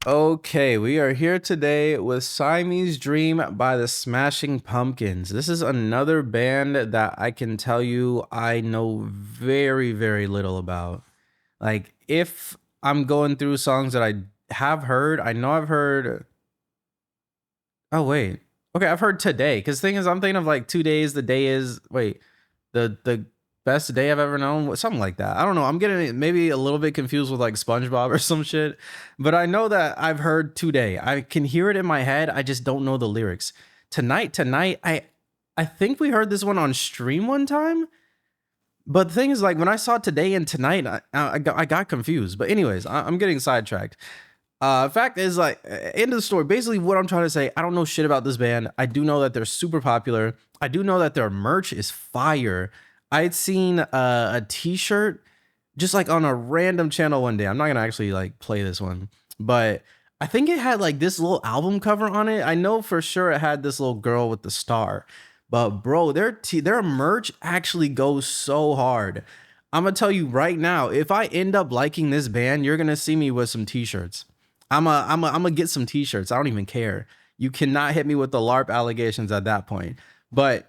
Okay, we are here today with Siamese Dream by the Smashing Pumpkins. This is another band that I can tell you I know very, very little about. Like, if I'm going through songs that I have heard, I know I've heard. Oh, wait. Okay, I've heard Today. Because thing is, I'm thinking of like 2 days. The day is. Wait. The best day I've ever known, something like that. I don't know. I'm getting it maybe a little bit confused with like SpongeBob or some shit, but I know that I've heard Today. I can hear it in my head. I just don't know the lyrics. Tonight. I think we heard this one on stream one time. But the thing is, like when I saw Today and Tonight, I got confused. But anyways, I'm getting sidetracked. Fact is, like, end of the story. Basically, what I'm trying to say, I don't know shit about this band. I do know that they're super popular. I do know that their merch is fire. I had seen a T-shirt just like on a random channel one day. I'm not gonna actually like play this one, but I think it had like this little album cover on it. I know for sure it had this little girl with the star. But bro, their merch actually goes so hard. I'm gonna tell you right now, if I end up liking this band, you're gonna see me with some T-shirts. I'm gonna get some T-shirts. I don't even care. You cannot hit me with the LARP allegations at that point. But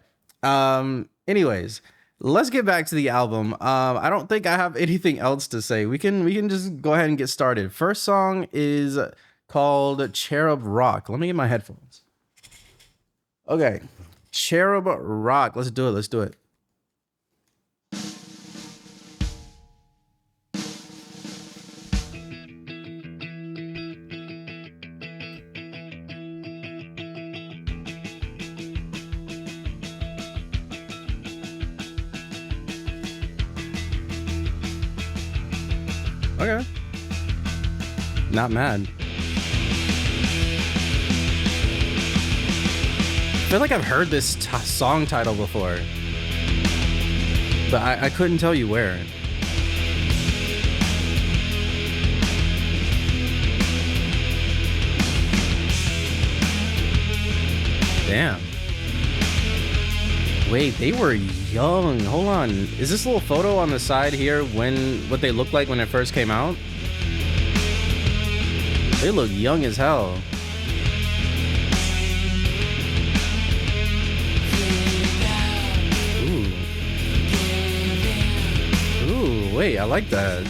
anyways, let's get back to the album. I don't think I have anything else to say. We can just go ahead and get started. First song is called Cherub Rock. Let me get my headphones. Okay, Cherub Rock. Let's do it. Let's do it. Okay. Not mad. I feel like I've heard this song title before, but I couldn't tell you where. Damn. Wait, they were young. Hold on. Is this little photo on the side here what they looked like when it first came out? They look young as hell. Ooh. Ooh, wait, I like that.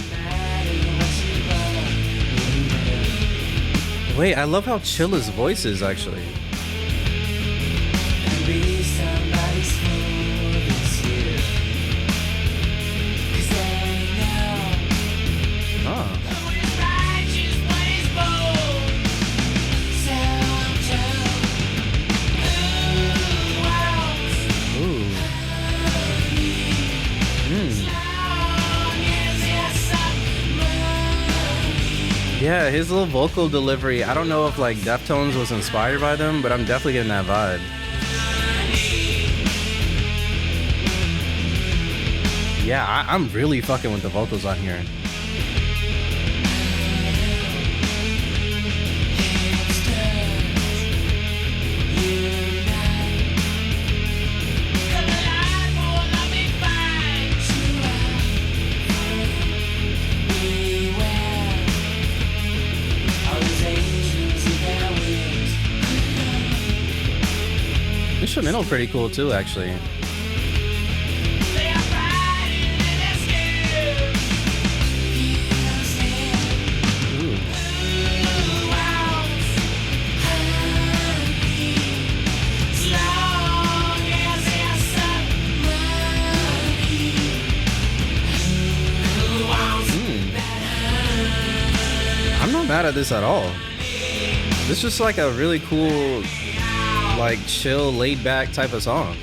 Wait, I love how chill his voice is actually. Yeah, his little vocal delivery. I don't know if like Deftones was inspired by them, but I'm definitely getting that vibe. Yeah, I'm really fucking with the vocals on here. Instrumental pretty cool too, actually. Ooh. I'm not mad at this at all. This is just like a really cool, like chill, laid back type of song.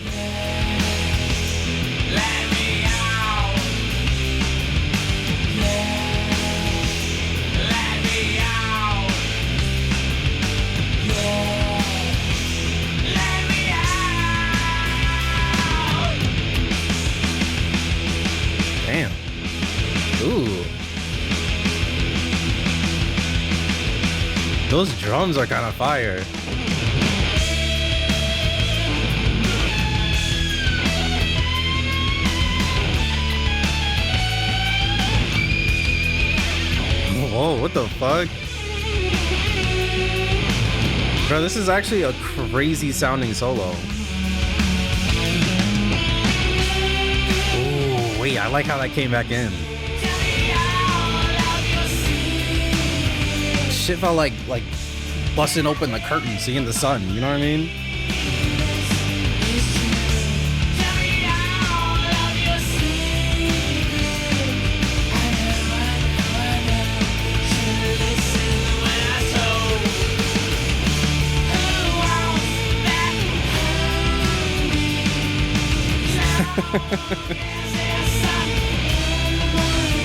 Damn. Ooh. Those drums are kind of fire. Whoa, what the fuck? Bro, this is actually a crazy sounding solo. Ooh, wait, I like how that came back in. Shit felt like busting open the curtain, seeing the sun, you know what I mean?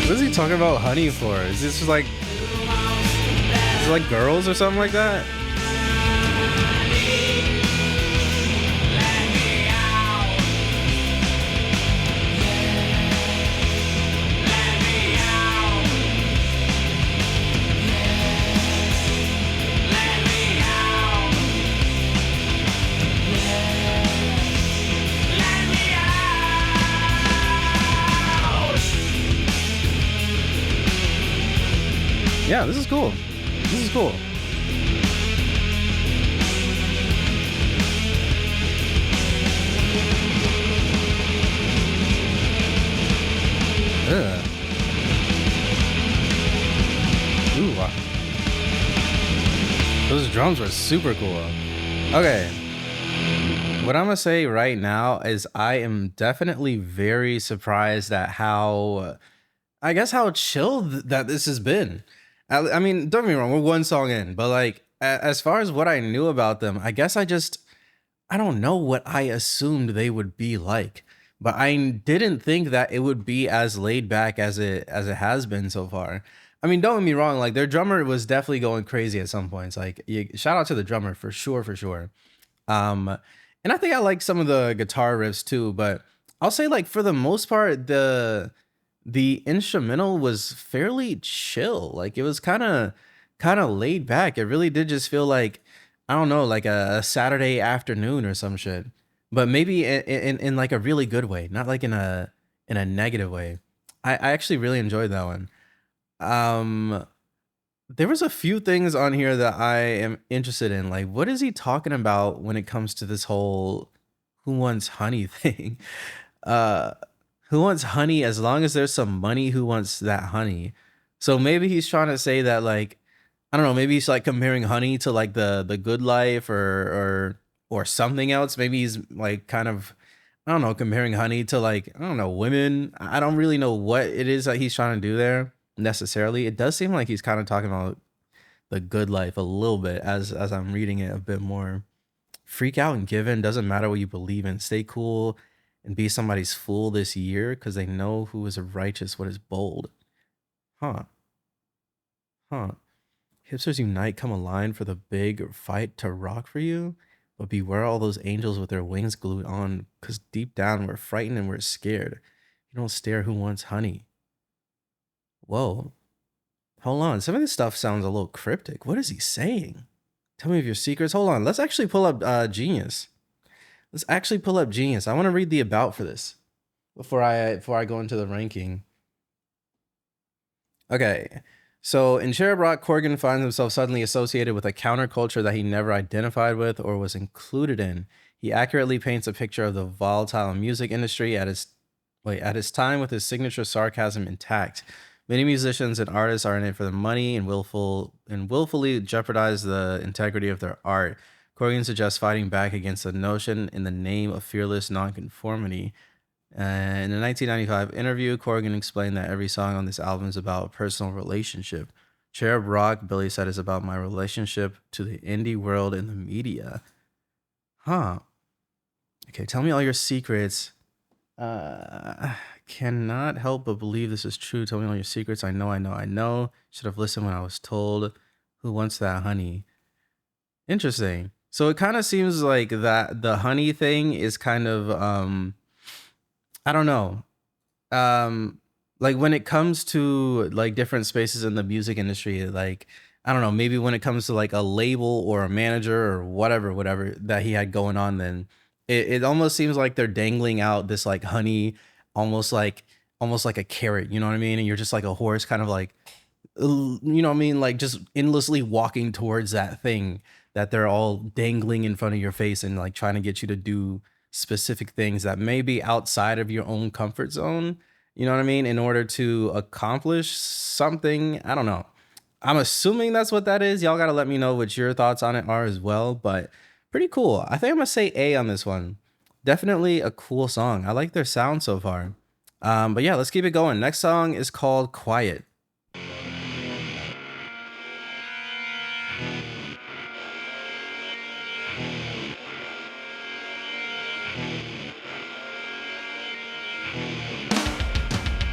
What is he talking about honey for? Is this just like, is it like girls or something like that? Yeah, this is cool. This is cool. Ugh. Ooh, wow. Those drums were super cool. Okay. What I'm gonna say right now is I am definitely very surprised at how, I guess, how chill that this has been. I mean, don't get me wrong, we're one song in, but like as far as what I knew about them, I guess I don't know what I assumed they would be like, but I didn't think that it would be as laid back as it has been so far. I mean, don't get me wrong, like their drummer was definitely going crazy at some points. Like, shout out to the drummer for sure, for sure. Um, and I think I like some of the guitar riffs too, but I'll say like for the most part, the instrumental was fairly chill. Like it was kind of laid back. It really did just feel like, I don't know, like a Saturday afternoon or some shit. But maybe in like a really good way, not like in a negative way. I actually really enjoyed that one. Um there was a few things on here that I am interested in. Like, what is he talking about when it comes to this whole who wants honey thing? Uh, who wants honey as long as there's some money? Who wants that honey? So maybe he's trying to say that, like, I don't know, maybe he's like comparing honey to like the good life or something else. Maybe he's like kind of, I don't know, comparing honey to like, I don't know, women. I don't really know what it is that he's trying to do there necessarily. It does seem like he's kind of talking about the good life a little bit as I'm reading it a bit more. Freak out and give in. Doesn't matter what you believe in. Stay cool and be somebody's fool this year because they know who is righteous, what is bold. Huh. Huh. Hipsters unite, come aligned for the big fight to rock for you. But beware all those angels with their wings glued on, because deep down we're frightened and we're scared. You don't stare who wants honey. Whoa. Hold on. Some of this stuff sounds a little cryptic. What is he saying? Tell me of your secrets. Hold on. Let's actually pull up Genius. Let's actually pull up Genius. I want to read the about for this before I go into the ranking. Okay. So in Cherub Rock, Corgan finds himself suddenly associated with a counterculture that he never identified with or was included in. He accurately paints a picture of the volatile music industry at its time with his signature sarcasm intact. Many musicians and artists are in it for the money and willfully jeopardize the integrity of their art. Corgan suggests fighting back against the notion in the name of fearless nonconformity. In a 1995 interview, Corgan explained that every song on this album is about a personal relationship. Cherub Rock, Billy said, is about my relationship to the indie world and the media. Huh. Okay, tell me all your secrets. Cannot help but believe this is true. Tell me all your secrets. I know. Should have listened when I was told. Who wants that honey? Interesting. So it kind of seems like that the honey thing is kind of I don't know. Like when it comes to like different spaces in the music industry, like I don't know, maybe when it comes to like a label or a manager or whatever that he had going on, then it almost seems like they're dangling out this like honey, almost like a carrot, you know what I mean? And you're just like a horse kind of like, you know what I mean? Like just endlessly walking towards that thing. that they're all dangling in front of your face and like trying to get you to do specific things that may be outside of your own comfort zone. You know what I mean? In order to accomplish something, I don't know. I'm assuming that's what that is. Y'all got to let me know what your thoughts on it are as well, but pretty cool. I think I'm going to say A on this one. Definitely a cool song. I like their sound so far. But yeah, let's keep it going. Next song is called Quiet.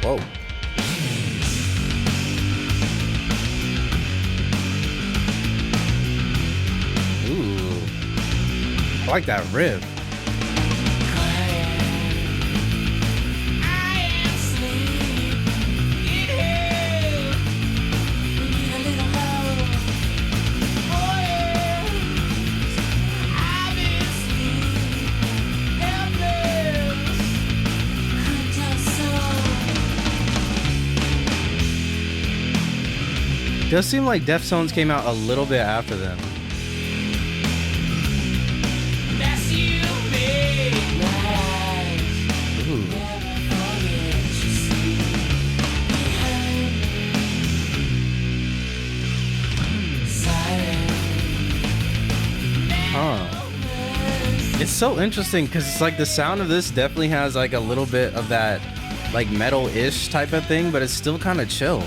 Whoa. Ooh. I like that riff. Does seem like Deftones came out a little bit after them. Ooh. Huh. It's so interesting because it's like the sound of this definitely has like a little bit of that like metal-ish type of thing, but it's still kind of chill.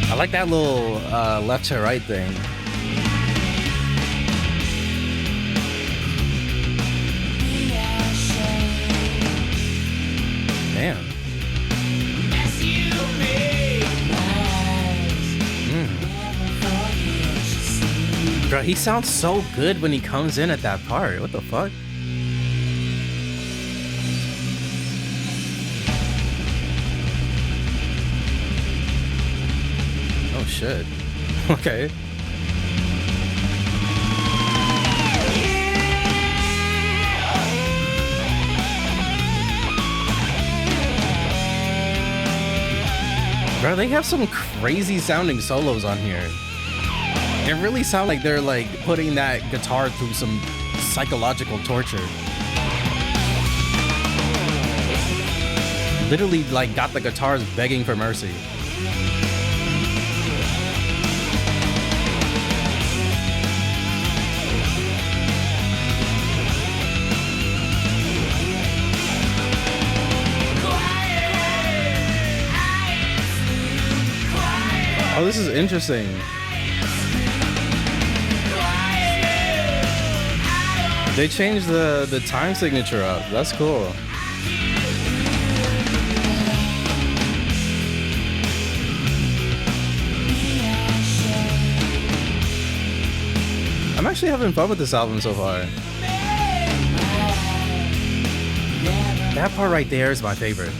I like that little left to right thing. Damn. Bro, he sounds so good when he comes in at that part. What the fuck? Oh shit. Okay. Bro, they have some crazy sounding solos on here. It really sounds like they're like putting that guitar through some psychological torture. Literally like got the guitars begging for mercy. Oh, this is interesting. They changed the time signature up. That's cool. I'm actually having fun with this album so far. That part right there is my favorite.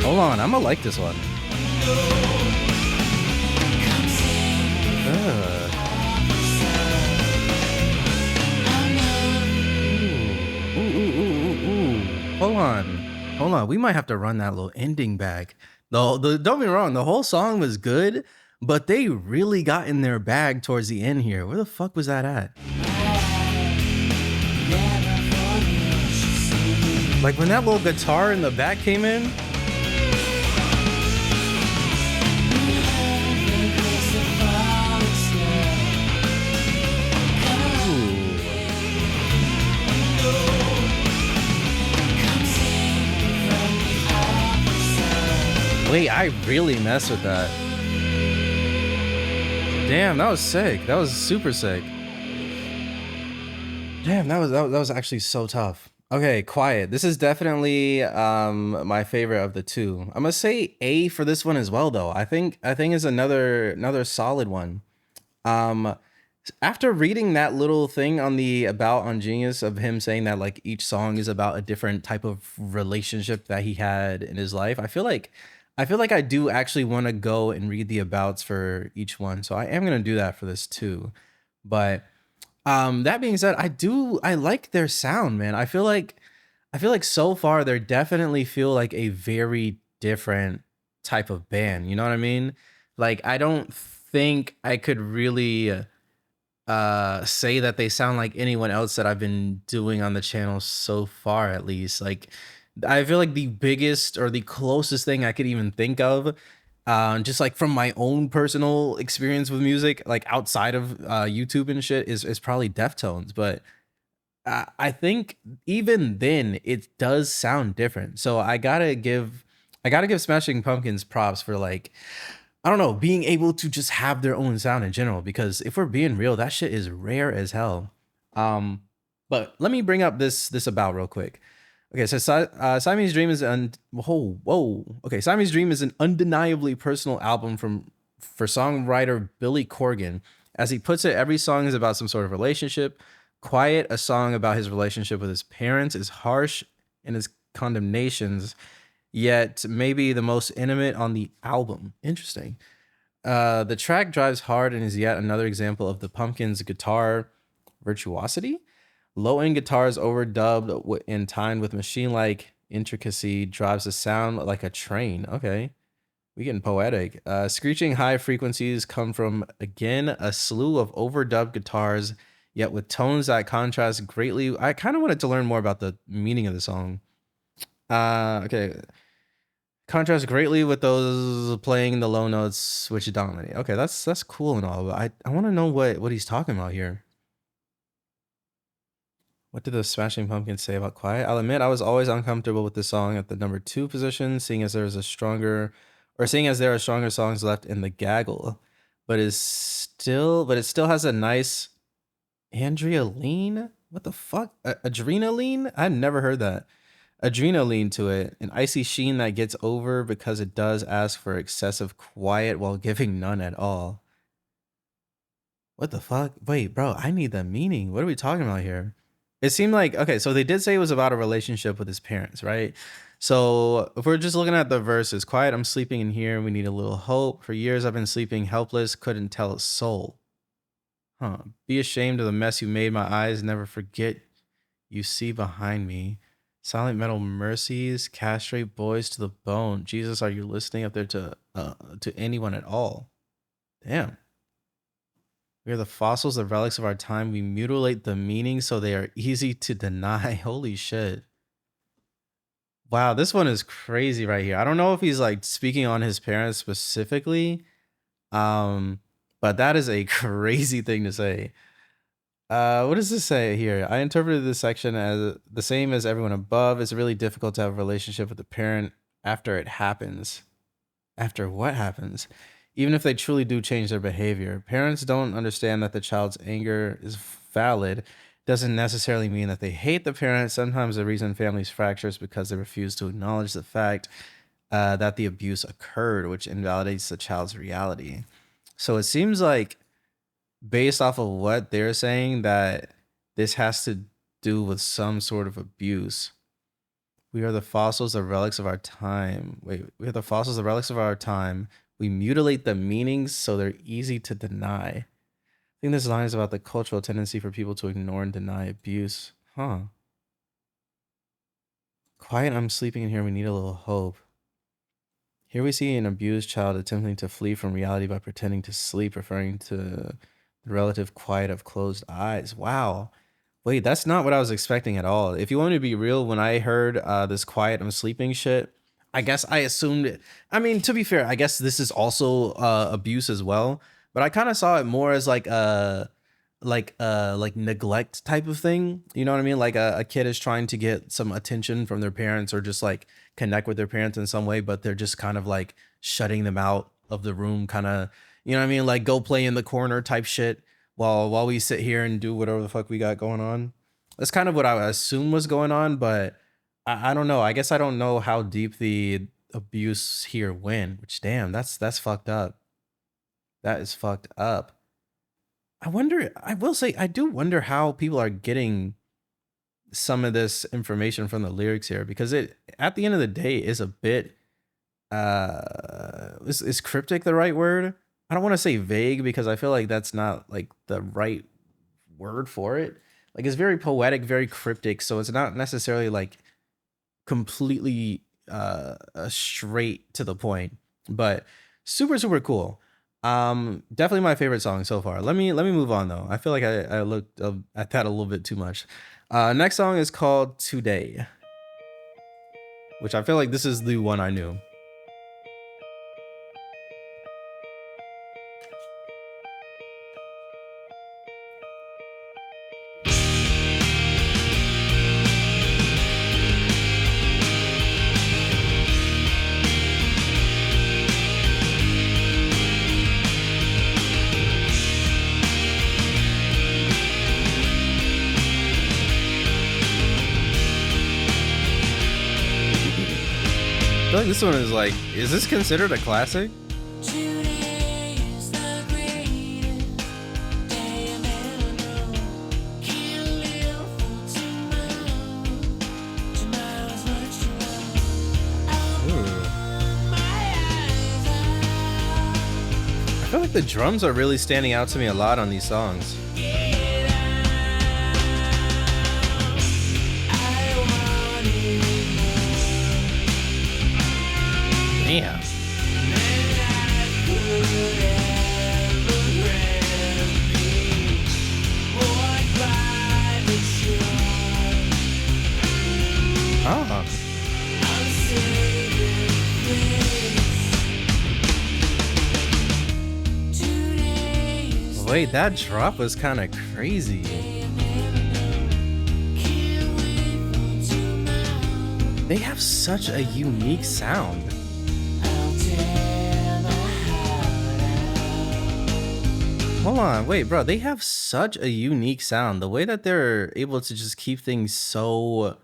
Hold on, I'm gonna like this one. Ooh. Hold on. We might have to run that little ending back. Don't get me wrong, the whole song was good, but they really got in their bag towards the end here. Where the fuck was that at? Like when that little guitar in the back came in. Wait, I really messed with that. Damn, that was sick. That was super sick. Damn, that was actually so tough. Okay, Quiet. This is definitely my favorite of the two. I'm gonna say A for this one as well, though. I think is another solid one. After reading that little thing on the about on Genius of him saying that like each song is about a different type of relationship that he had in his life, I feel like I do actually want to go and read the abouts for each one. So I am gonna do that for this too. But that being said, I like their sound, man. I feel like so far they definitely feel like a very different type of band. You know what I mean? Like I don't think I could really say that they sound like anyone else that I've been doing on the channel so far, at least. Like I feel like the biggest or the closest thing I could even think of, just like from my own personal experience with music, like outside of YouTube and shit, is probably Deftones. But I think even then it does sound different. So I gotta give Smashing Pumpkins props for like, I don't know, being able to just have their own sound in general. Because if we're being real, that shit is rare as hell. Um, but let me bring up this about real quick. Okay, so Siamese Dream is whoa. Okay, Siamese Dream is an undeniably personal album from for songwriter Billy Corgan. As he puts it, every song is about some sort of relationship. Quiet, a song about his relationship with his parents, is harsh in his condemnations, yet maybe the most intimate on the album. Interesting. The track drives hard and is yet another example of the Pumpkins' guitar virtuosity. Low end guitars overdubbed and timed with machine like intricacy drives the sound like a train. Okay, we getting poetic. Screeching high frequencies come from, again, a slew of overdubbed guitars, yet with tones that contrast greatly. I kind of wanted to learn more about the meaning of the song. Okay. Contrast greatly with those playing the low notes, which dominate. Okay, that's cool and all, but I want to know what he's talking about here. What did the Smashing Pumpkins say about Quiet? I'll admit I was always uncomfortable with this song at the number 2 position, seeing as there are stronger songs left in the gaggle, but it still has a nice Andrea-line. What the fuck? Adrenaline? I never heard that. Adrenaline to it, an icy sheen that gets over because it does ask for excessive quiet while giving none at all. What the fuck? Wait, bro, I need the meaning. What are we talking about here? It seemed like, okay, so they did say it was about a relationship with his parents, right? So if we're just looking at the verses, quiet, I'm sleeping in here, we need a little hope. For years I've been sleeping helpless, couldn't tell a soul. Huh. Be ashamed of the mess you made, my eyes never forget you see behind me. Silent metal mercies, castrate boys to the bone. Jesus, are you listening up there to anyone at all? Damn. We are the fossils, the relics of our time. We mutilate the meaning so they are easy to deny. Holy shit. Wow, this one is crazy right here. I don't know if he's like speaking on his parents specifically, um, but that is a crazy thing to say. What does this say here? I interpreted this section as the same as everyone above. It's really difficult to have a relationship with a parent after it happens. After what happens? Even if they truly do change their behavior. Parents don't understand that the child's anger is valid. Doesn't necessarily mean that they hate the parent. Sometimes the reason families fracture is because they refuse to acknowledge the fact that the abuse occurred, which invalidates the child's reality. So it seems like, based off of what they're saying, that this has to do with some sort of abuse. We are the fossils, the relics of our time. Wait, we are the fossils, the relics of our time. We mutilate the meanings so they're easy to deny. I think this line is about the cultural tendency for people to ignore and deny abuse. Huh. Quiet, I'm sleeping in here. We need a little hope. Here we see an abused child attempting to flee from reality by pretending to sleep, referring to the relative quiet of closed eyes. Wow. Wait, that's not what I was expecting at all. If you want me to be real, when I heard this quiet I'm sleeping shit, I guess I assumed it. I mean, to be fair, I guess this is also abuse as well, but I kind of saw it more as like like neglect type of thing. You know what I mean? Like a kid is trying to get some attention from their parents or just like connect with their parents in some way, but they're just kind of like shutting them out of the room, kind of, you know what I mean? Like go play in the corner type shit while we sit here and do whatever the fuck we got going on. That's kind of what I assume was going on, but I don't know. I guess I don't know how deep the abuse here went, which damn, that's fucked up. That is fucked up. I wonder. I will say, I do wonder how people are getting some of this information from the lyrics here, because it, at the end of the day, is a bit is cryptic the right word? I don't want to say vague because I feel like that's not like the right word for it. Like it's very poetic, very cryptic, so it's not necessarily like completely straight to the point, but super super cool. Definitely my favorite song so far. Let me move on though. I feel like I looked at that a little bit too much. Next song is called Today, which I feel like this is the one I knew. I feel like this one is like, is this considered a classic? Today is the greatest day I've ever known. Can't live for tomorrow. Tomorrow's much too long. I'll Ooh. open my eyes I feel like the drums are really standing out to me a lot on these songs. get out. I want it Damn. than I could ever be. Walk by the shore. Ah. I'm saving this. Today is Wait, that drop was kind of crazy. can't wait for tomorrow. They have such a unique sound. I'll tear my heart out. Hold on, wait, bro. They have such a unique sound. The way that they're able to just keep things so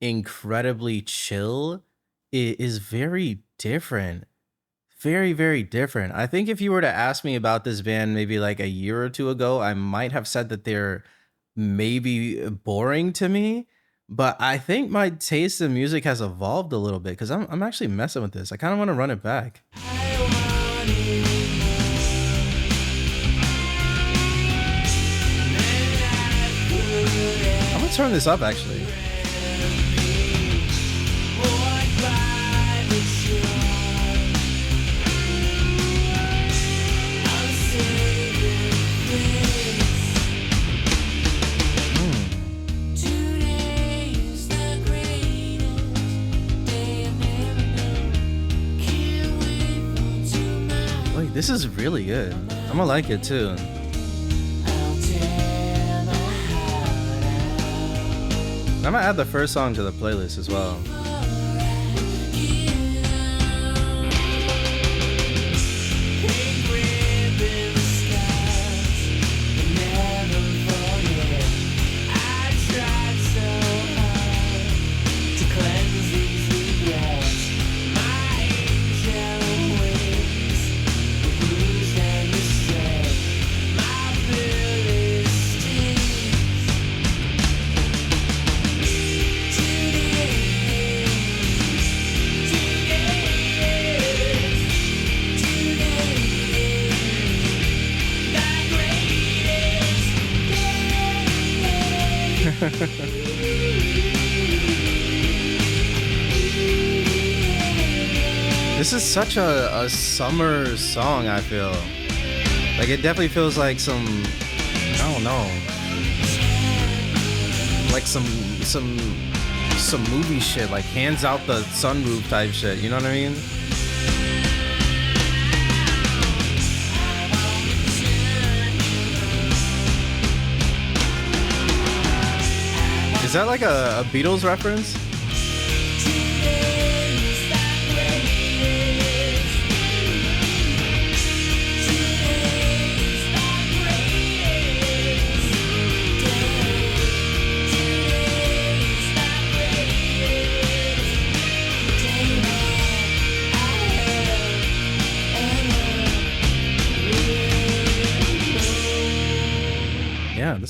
incredibly chill is very different. Very, very different. I think if you were to ask me about this band maybe like a year or two ago, I might have said that they're maybe boring to me. But I think my taste in music has evolved a little bit because I'm actually messing with this. I kind of want to run it back. I want it than I could I'm gonna turn this up actually. walk by the shore. I'm saving Hmm. this. Today is the greatest day I've ever known. Can't wait for tomorrow. Wait, this is really good. I'm gonna like it too. I'll tear my heart out. I'm gonna add the first song to the playlist as well. This is such a summer song, I feel. Like it definitely feels like some, I don't know. Like some movie shit, like hands out the sunroof type shit, you know what I mean? Is that like a Beatles reference?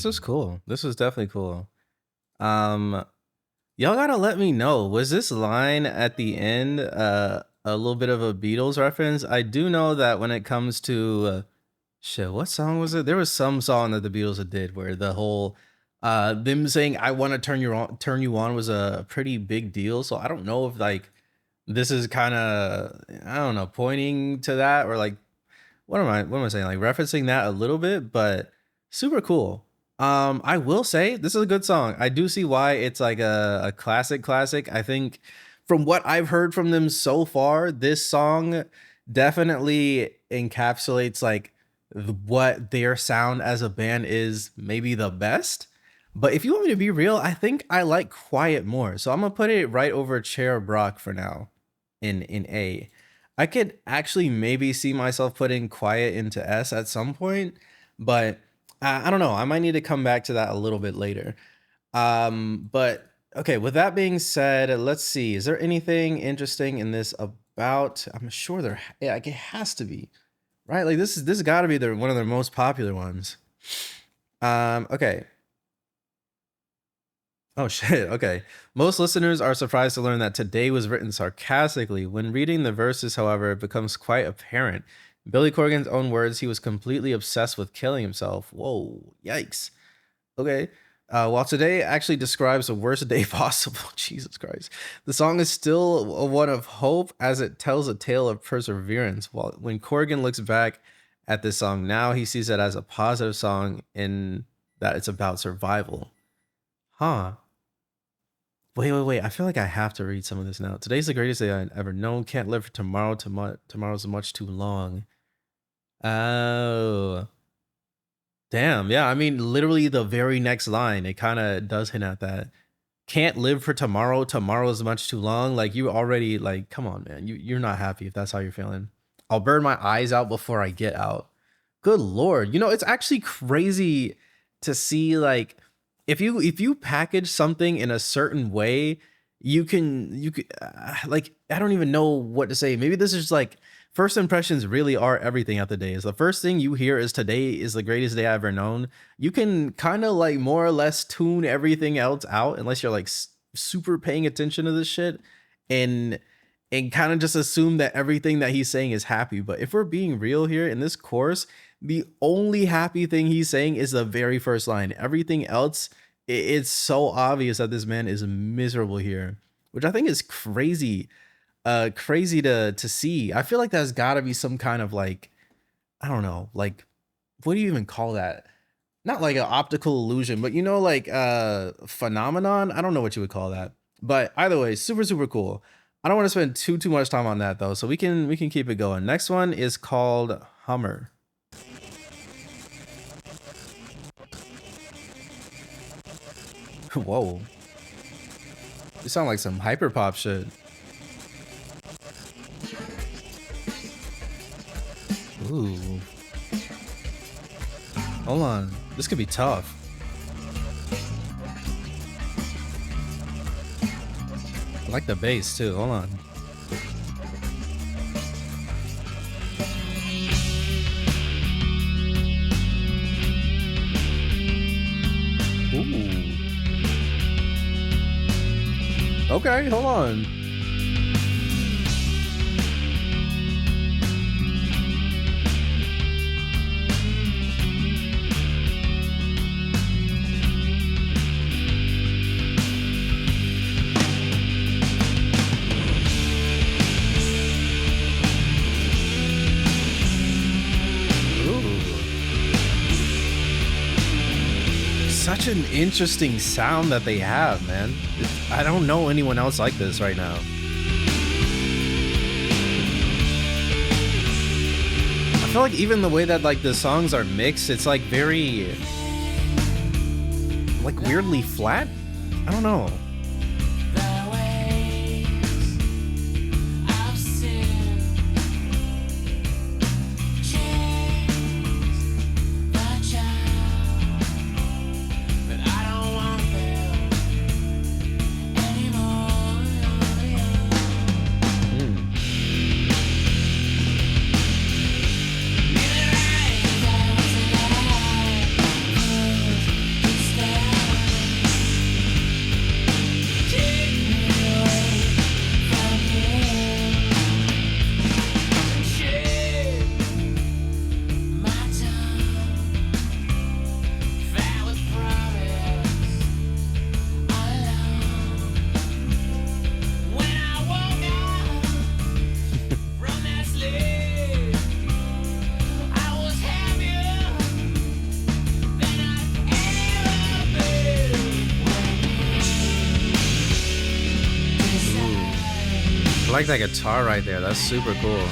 This is cool. This is definitely cool. Um, y'all gotta let me know. Was this line at the end a little bit of a Beatles reference? I do know that when it comes to shit, what song was it? There was some song that the Beatles did where the whole them saying "I want to turn you on" was a pretty big deal. So I don't know if like this is kind of I don't know pointing to that or like what am I saying like referencing that a little bit, but super cool. I will say this is a good song. I do see why it's like a classic. I think from what I've heard from them so far, this song definitely encapsulates like what their sound as a band is maybe the best. But if you want me to be real, I think I like Quiet more. So I'm gonna put it right over Cherub Rock for now in A. I could actually maybe see myself putting Quiet into S at some point, but I don't know. I might need to come back to that a little bit later. But okay, with that being said, let's see. Is there anything interesting in this about? I'm sure yeah, like it has to be, right? Like this got to be one of their most popular ones. Okay. Oh shit. Okay. Most listeners are surprised to learn that today was written sarcastically. When reading the verses, however, it becomes quite apparent. In Billy Corgan's own words, he was completely obsessed with killing himself. Whoa, yikes. Okay. While today actually describes the worst day possible, Jesus Christ, the song is still one of hope as it tells a tale of perseverance. While when Corgan looks back at this song now, he sees it as a positive song in that it's about survival. Huh. Wait. I feel like I have to read some of this now. Today's the greatest day I've ever known. Can't live for tomorrow. Tomorrow's much too long. Oh. Damn. Yeah. I mean, literally the very next line, it kind of does hint at that. Can't live for tomorrow. Tomorrow's much too long. Like you already like, come on, man. You're not happy if that's how you're feeling. I'll burn my eyes out before I get out. Good Lord. You know, it's actually crazy to see like if you package something in a certain way, you could like I don't even know what to say. Maybe this is like first impressions really are everything at the day. Is the first thing you hear is today is the greatest day I've ever known. You can kind of like more or less tune everything else out unless you're like super paying attention to this shit and kind of just assume that everything that he's saying is happy. But if we're being real here in this course, the only happy thing he's saying is the very first line. Everything else, it's so obvious that this man is miserable here, which I think is crazy. Crazy to see. I feel like that's got to be some kind of like, I don't know, like what do you even call that? Not like an optical illusion, but you know, like phenomenon. I don't know what you would call that. But either way, super cool. I don't want to spend too much time on that though, so we can keep it going. Next one is called Hummer. Whoa. You sound like some hyperpop shit. Ooh. Hold on. This could be tough. I like the bass too. Hold on. Ooh. Okay, hold on. Such an interesting sound that they have, man. I don't know anyone else like this right now. I feel like even the way that like the songs are mixed, it's like very like weirdly flat. I don't know. The waves of sin chase the child, but I don't want them anymore. like that guitar right there. That's super cool.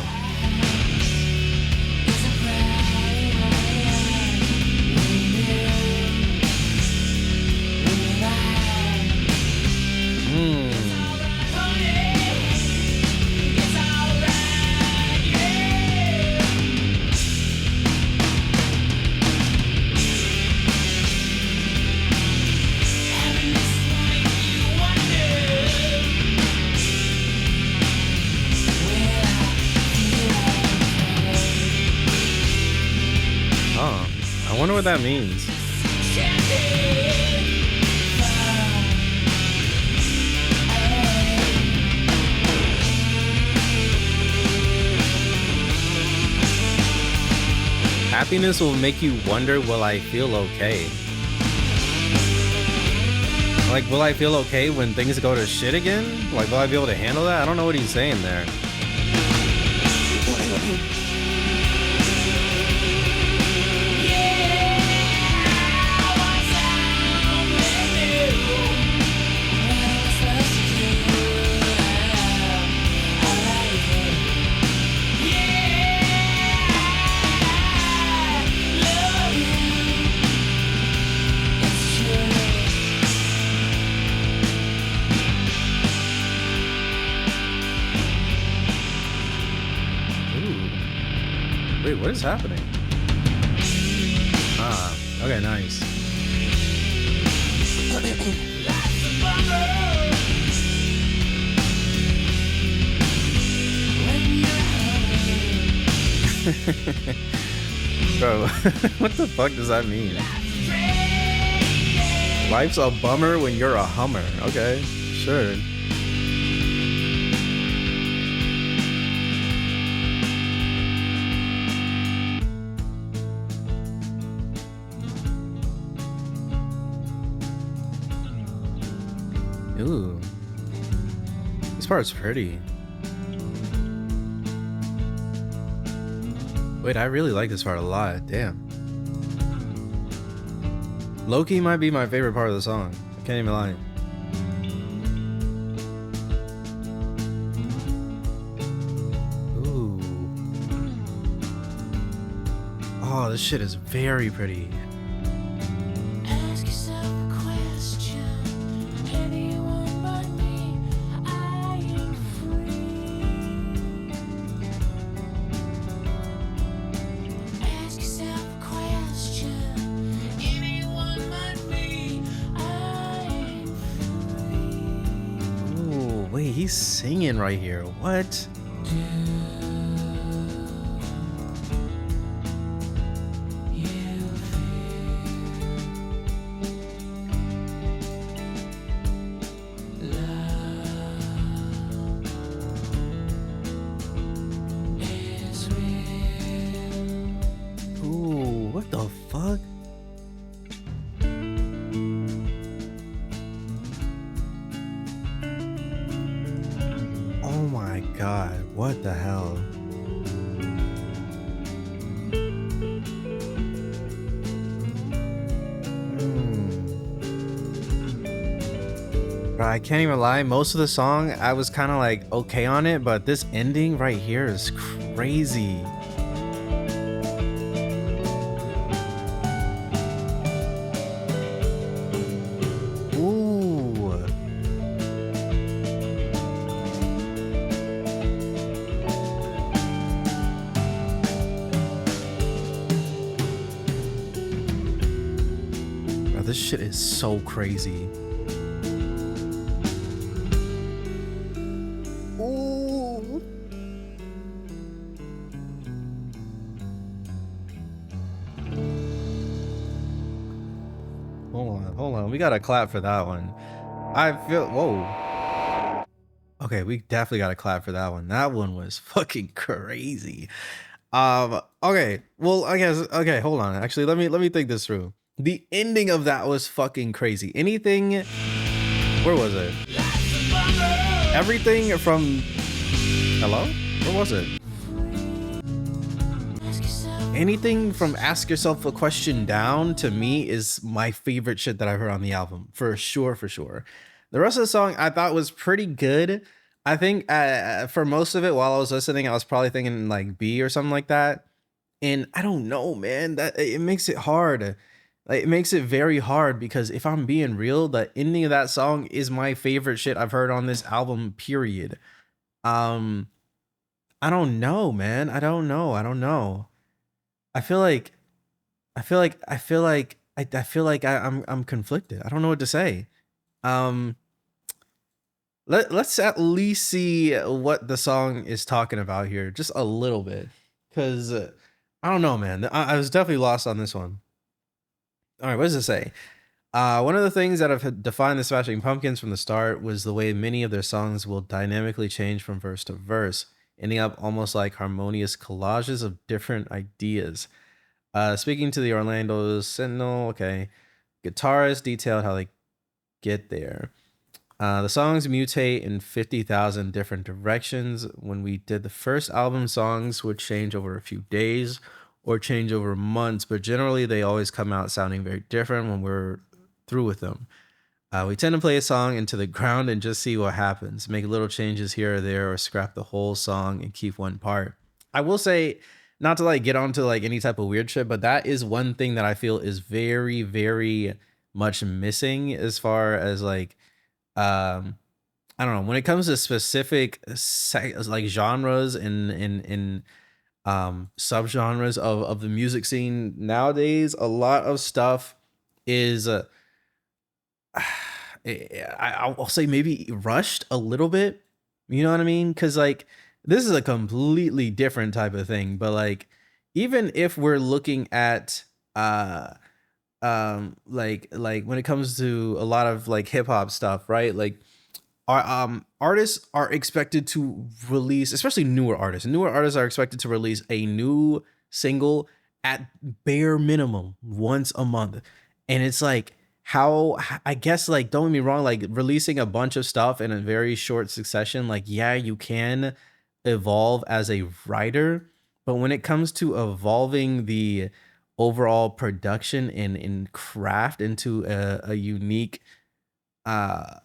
Oh, I wonder what that means. Happiness will make you wonder, will I feel okay? Like, will I feel okay when things go to shit again? Like, will I be able to handle that? I don't know what he's saying there. Wait, what is happening? Ah, okay, nice. Bro, what the fuck does that mean? Life's a bummer when you're a Hummer. Okay, sure. Ooh, this part's pretty. Wait, I really like this part a lot. Damn. Loki might be my favorite part of the song. I can't even lie. Ooh. Oh, this shit is very pretty. Ask yourself a question. Anyone but me, I am free. Ask yourself a question. Anyone but me, I am free. Ooh, wait, he's singing right here. What? Ooh, what the fuck? Oh my god, what the hell? Bro, I can't even lie, most of the song I was kind of like okay on it, but this ending right here is crazy. Ooh. Bro, this shit is so crazy. Ooh. Hold on. We gotta clap for that one. I feel, whoa. Okay, we definitely gotta clap for that one. That one was fucking crazy. Okay, well, I guess, okay, hold on. Actually, let me think this through. The ending of that was fucking crazy. Anything, where was it? Everything from, hello? Where was it? Anything from Ask Yourself a Question down to me is my favorite shit that I've heard on the album, for sure, for sure. The rest of the song I thought was pretty good. I think for most of it, while I was listening, I was probably thinking like B or something like that. And I don't know, man. That it makes it hard. Like, it makes it very hard because if I'm being real, the ending of that song is my favorite shit I've heard on this album. Period. Um, I don't know, man. I don't know. I don't know. I feel like I feel like I'm conflicted. I don't know what to say. Um, let's at least see what the song is talking about here, just a little bit, because I don't know, man. I was definitely lost on this one. All right, what does it say? One of the things that have defined the Smashing Pumpkins from the start was the way many of their songs will dynamically change from verse to verse, ending up almost like harmonious collages of different ideas. Speaking to the Orlando Sentinel, okay, guitarists detailed how they get there. The songs mutate in 50,000 different directions. When we did the first album, songs would change over a few days or change over months, but generally they always come out sounding very different when we're through with them. We tend to play a song into the ground and just see what happens, make little changes here or there, or scrap the whole song and keep one part. I will say, not to like get onto like any type of weird shit, but that is one thing that I feel is very, very much missing as far as like I don't know, when it comes to specific like genres and subgenres of the music scene nowadays, a lot of stuff is I'll say maybe rushed a little bit. You know what I mean? Because like this is a completely different type of thing. But like even if we're looking at like when it comes to a lot of like hip hop stuff, right? Like artists are expected to release, especially newer artists. Newer artists are expected to release a new single at bare minimum once a month. And it's like how I guess like don't get me wrong, like releasing a bunch of stuff in a very short succession, like yeah, you can evolve as a writer, but when it comes to evolving the overall production and craft into a unique uh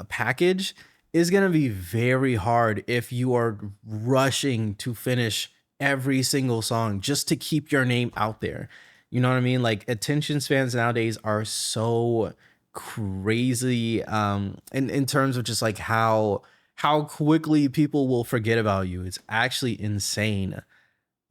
package is going to be very hard if you are rushing to finish every single song just to keep your name out there. You know what I mean? Like attention spans nowadays are so crazy in terms of just like how quickly people will forget about you. It's actually insane.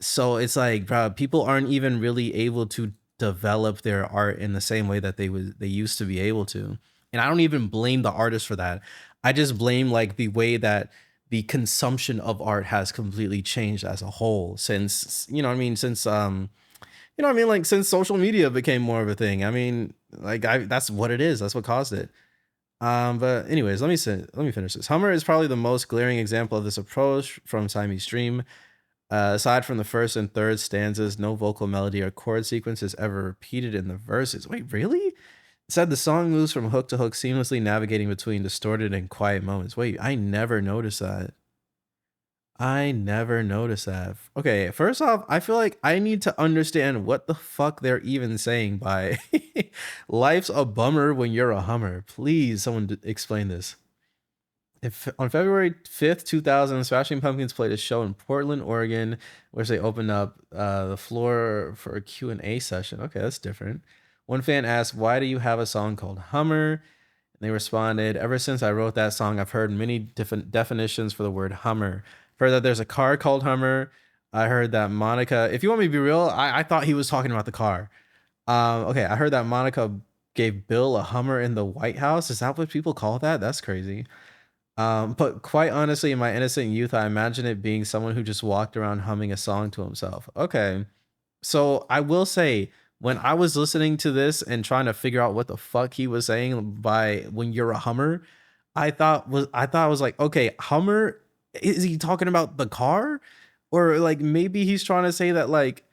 So it's like, bro, people aren't even really able to develop their art in the same way that they used to be able to. And I don't even blame the artist for that. I just blame like the way that the consumption of art has completely changed as a whole since, you know what I mean, since you know what I mean, like since social media became more of a thing. I mean, like that's what it is. That's what caused it. But anyways, let me finish this. Hummer is probably the most glaring example of this approach from Siamese Dream. Aside from the first and third stanzas, no vocal melody or chord sequence is ever repeated in the verses. Wait, really? It said the song moves from hook to hook, seamlessly navigating between distorted and quiet moments. Wait, I never noticed that. I never noticed that. Okay, first off, I feel like I need to understand what the fuck they're even saying by life's a bummer when you're a Hummer. Please, someone explain this. If on February 5th, 2000, Smashing Pumpkins played a show in Portland, Oregon, which they opened up the floor for a Q&A session. Okay, that's different. One fan asked, "Why do you have a song called Hummer?" And they responded, "Ever since I wrote that song, I've heard many different definitions for the word Hummer. I've heard that there's a car called Hummer. I heard that Monica, if you want me to be real, I thought he was talking about the car. Okay, I heard that Monica gave Bill a Hummer in the White House. Is that what people call that? That's crazy. But quite honestly, in my innocent youth, I imagine it being someone who just walked around humming a song to himself." Okay. So I will say, when I was listening to this and trying to figure out what the fuck he was saying by when you're a Hummer, I thought I was like, okay, Hummer, is he talking about the car? Or like maybe he's trying to say that like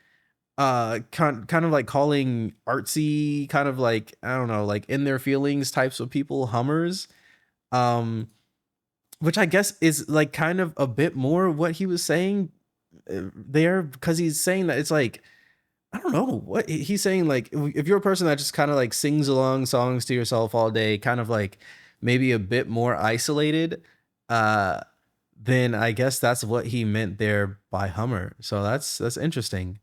kind of like calling artsy, kind of like, I don't know, like in their feelings types of people Hummers. Um which I guess is like kind of a bit more what he was saying there, because he's saying that it's like, I don't know what he's saying. Like, if you're a person that just kind of like sings along songs to yourself all day, kind of like maybe a bit more isolated, uh, then I guess that's what he meant there by Hummer. So that's interesting.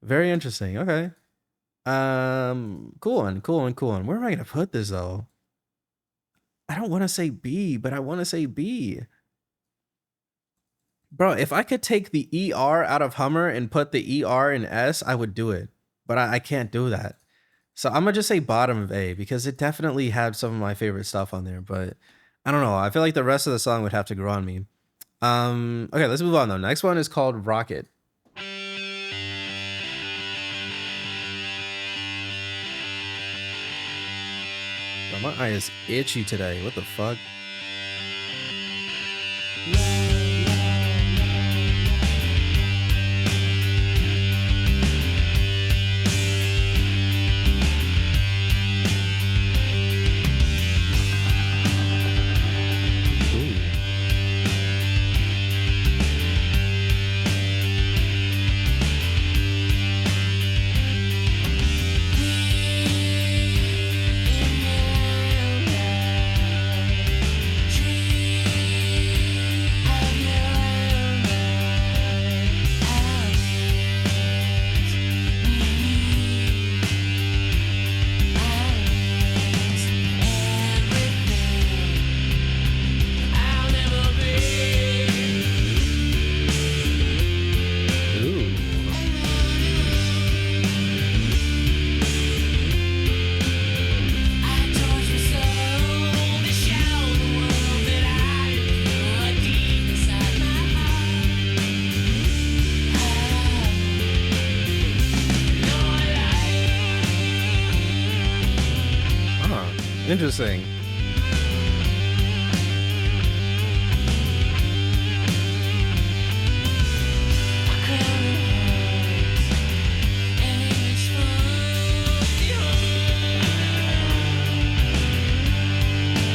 Very interesting. Okay. Cool one, cool one, cool one. Where am I gonna put this though? I don't want to say B, but I want to say B. Bro, if I could take the ER out of Hummer and put the ER in S, I would do it. But I can't do that. So I'm gonna just say bottom of A because it definitely had some of my favorite stuff on there, but I don't know. I feel like the rest of the song would have to grow on me. Okay, let's move on though. Next one is called Rocket. Bro, my eye is itchy today. What the fuck? Ooh. Ooh. Huh. Interesting.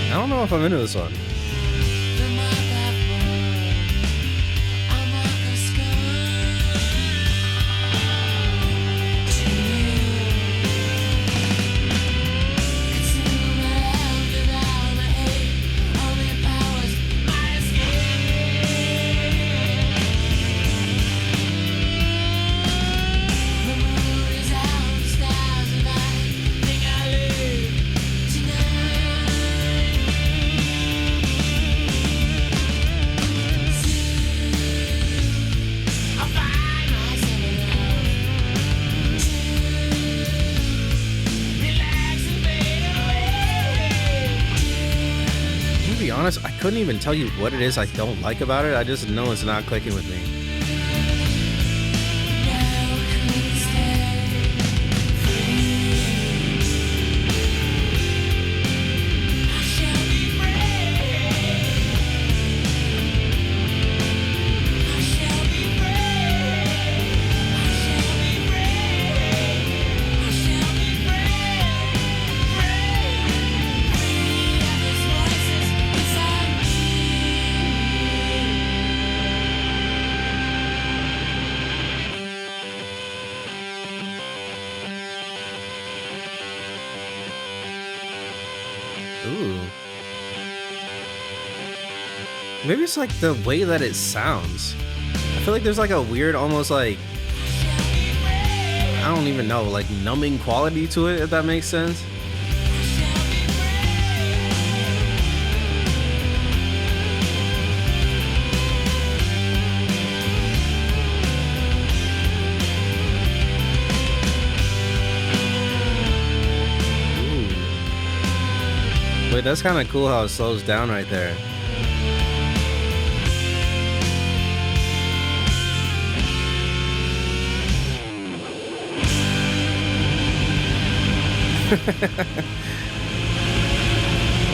I don't know if I'm into this one. To be honest, I couldn't even tell you what it is I don't like about it. I just know it's not clicking with me. Ooh. Maybe it's like the way that it sounds. I feel like there's like a weird, almost like, I don't even know, like numbing quality to it, if that makes sense. Ooh. Wait, that's kind of cool how it slows down right there.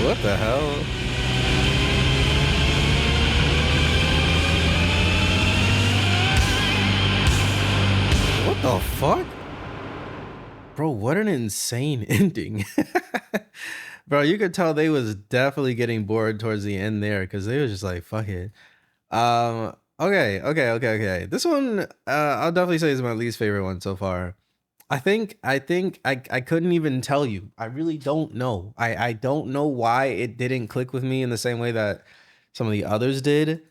What the hell? What the fuck? Bro, what an insane ending. Bro, you could tell they was definitely getting bored towards the end there because they was just like, fuck it. Okay. This one, I'll definitely say is my least favorite one so far. I couldn't even tell you. I really don't know. I don't know why it didn't click with me in the same way that some of the others did.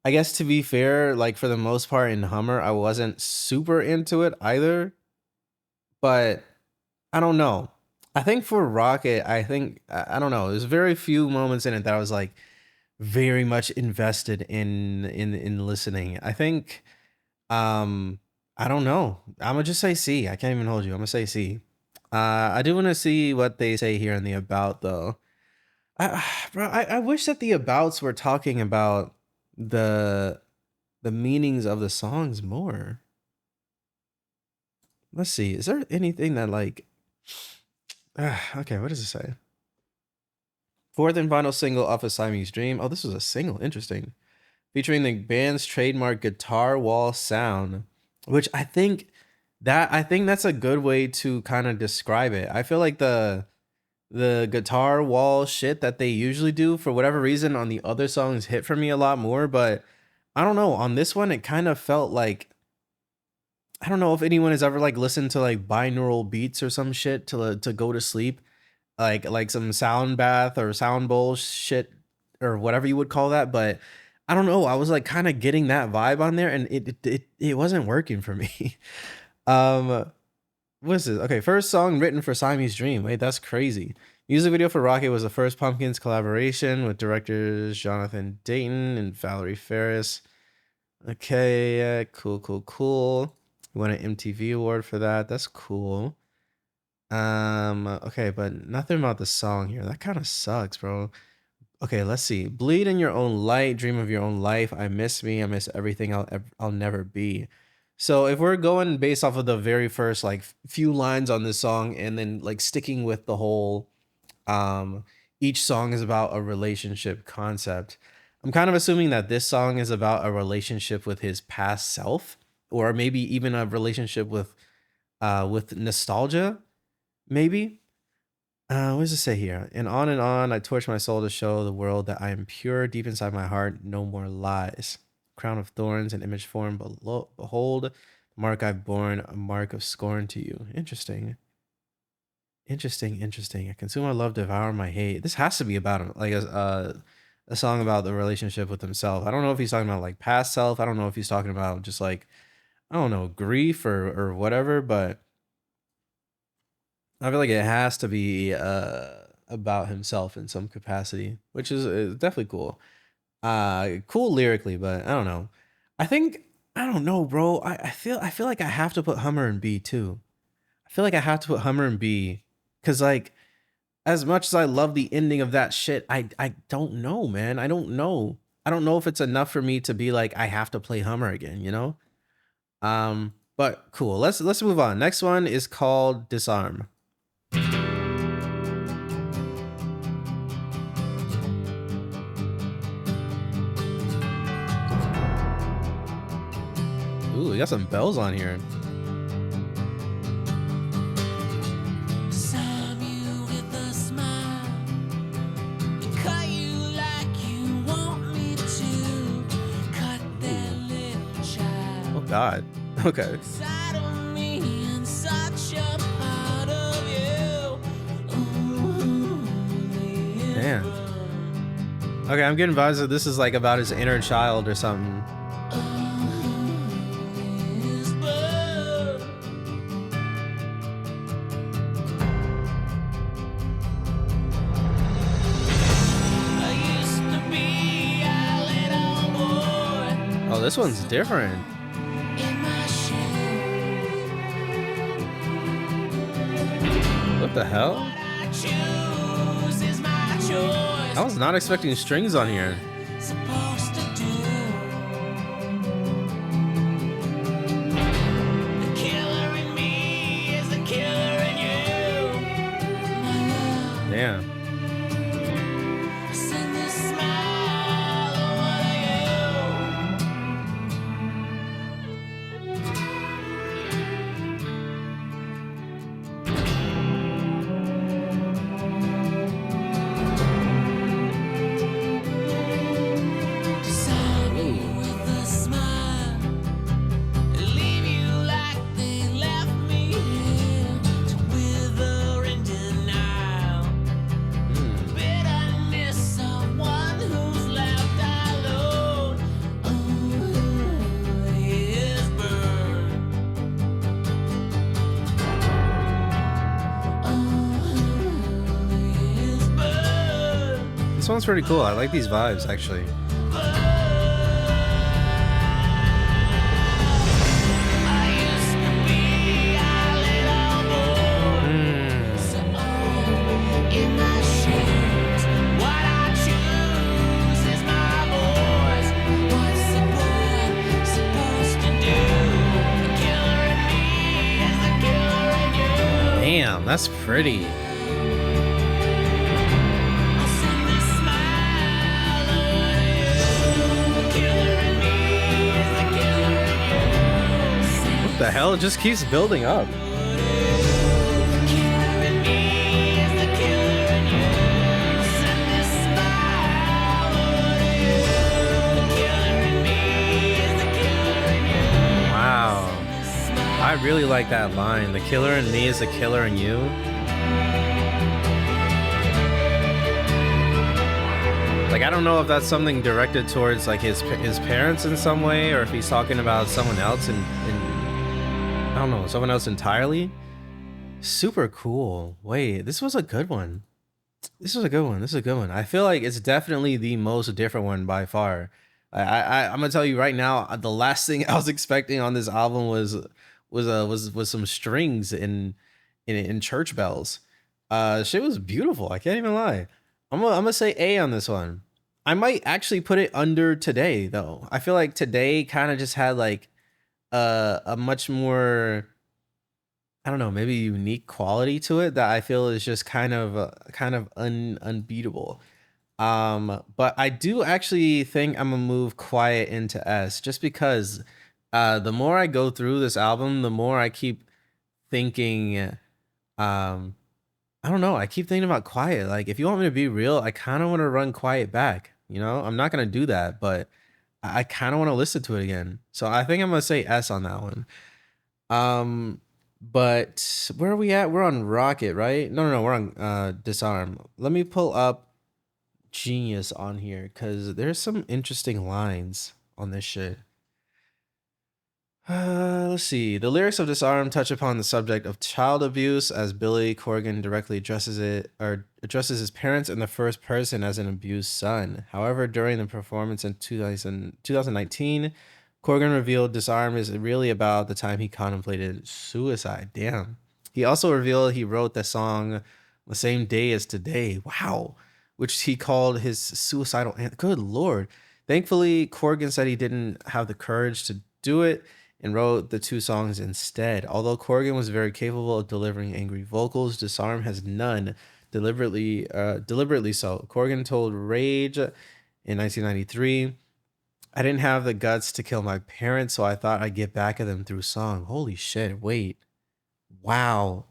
I guess to be fair, like for the most part in Hummer, I wasn't super into it either, but I don't know. I think for Rocket, I think I don't know. There's very few moments in it that I was like very much invested in listening. I think I don't know. I'm gonna just say C. I can't even hold you. I'm gonna say C. I do want to see what they say here in the about though. I wish that the abouts were talking about the the meanings of the songs more. Let's see. Is there anything that like okay, what does it say? Fourth and final single off of Siamese Dream. Oh, this was a single. Interesting. Featuring the band's trademark guitar wall sound, which I think that's a good way to kind of describe it. I feel like the guitar wall shit that they usually do for whatever reason on the other songs hit for me a lot more, but I don't know, on this one it kind of felt like I don't know if anyone has ever like listened to like binaural beats or some shit to go to sleep, like some sound bath or sound bowl shit or whatever you would call that, but I don't know, I was like kind of getting that vibe on there and it wasn't working for me. um What's this? Okay, first song written for Siamese Dream. Wait, that's crazy. Music video for Rocket was the first Pumpkins collaboration with directors Jonathan Dayton and Valerie Ferris. Okay, yeah, cool, cool, cool. Won an MTV award for that. That's cool. Okay, but nothing about the song here. That kind of sucks, bro. Okay, let's see. Bleed in your own light, dream of your own life. I miss me. I miss everything I'll never be. So if we're going based off of the very first like few lines on this song and then like sticking with the whole each song is about a relationship concept. I'm kind of assuming that this song is about a relationship with his past self or maybe even a relationship with nostalgia, maybe. What does it say here? And on, I torch my soul to show the world that I am pure deep inside my heart, no more lies. Crown of thorns and image form, behold, the mark I've borne, a mark of scorn to you. Interesting. Interesting, interesting. I consume my love, devour my hate. This has to be about him, like a song about the relationship with himself. I don't know if he's talking about like past self. I don't know if he's talking about just like I don't know grief or whatever. But I feel like it has to be about himself in some capacity, which is definitely cool. Cool lyrically, but I don't know. I think I don't know, bro. I feel like I have to put Hummer in B too. I feel like I have to put Hummer in B because like as much as I love the ending of that shit, I don't know, man. I don't know. I don't know if it's enough for me to be like I have to play Hummer again, you know? But cool. Let's move on. Next one is called Disarm. Ooh, we got some bells on here. Disarm you with a smile and cut you like you want me to. Cut that little child Oh God. Okay. inside of me and such a part of you. Ooh, Damn. Okay, I'm getting vibes that this is like about his inner child or something. his blood. I used to be a little boy Oh, this one's different. in my shoes. What the hell? What I choose is my choice. I was not expecting strings on here. Supposed to do. The killer in me is the killer in you. My love, Damn. send this smile. What are you? song's pretty cool. I like these vibes actually. In my shoes, what I choose is my voice. What's the boy supposed to do? The killer in me is the killer in you. Damn, that's pretty. I'll send this smile over to you. The killer in me is the killer in you. What the hell? It just keeps building up. The killer in me is the killer in you. Send this smile over to you. The killer in me is the killer in you. Wow. I really like that line. The killer in me is the killer in you. Like, I don't know if that's something directed towards like his parents in some way, or if he's talking about someone else in I don't know, someone else entirely. Super cool. Wait, this was a good one. This was a good one. This is a good one. I feel like it's definitely the most different one by far. I'm gonna tell you right now, the last thing I was expecting on this album was some strings in church bells. Shit was beautiful. I can't even lie. I'm gonna say A on this one. I might actually put it under Today though. I feel like Today kind of just had like a much more, I don't know, maybe unique quality to it that I feel is just kind of unbeatable. But I do actually think I'm gonna move Quiet into S, just because the more I go through this album, the more I keep thinking, I don't know, I keep thinking about Quiet. Like, if you want me to be real, I kind of want to run Quiet back. You know, I'm not gonna do that, but I kind of want to listen to it again. So I think I'm gonna say S on that one. But where are we at? We're on Rocket, right? No, we're on Disarm. Let me pull up Genius on here because there's some interesting lines on this shit. Let's see. The lyrics of Disarm touch upon the subject of child abuse as Billy Corgan directly addresses it, or addresses his parents in the first person as an abused son. However, during the performance in 2019, Corgan revealed Disarm is really about the time he contemplated suicide. Damn. He also revealed he wrote the song the same day as Today. Wow. Which he called his suicidal anthem. Good Lord. Thankfully, Corgan said he didn't have the courage to do it and wrote the two songs instead. Although Corgan was very capable of delivering angry vocals, Disarm has none. Deliberately so. Corgan told Rage in 1993, "I didn't have the guts to kill my parents, so I thought I'd get back at them through song." Holy shit, wait. Wow.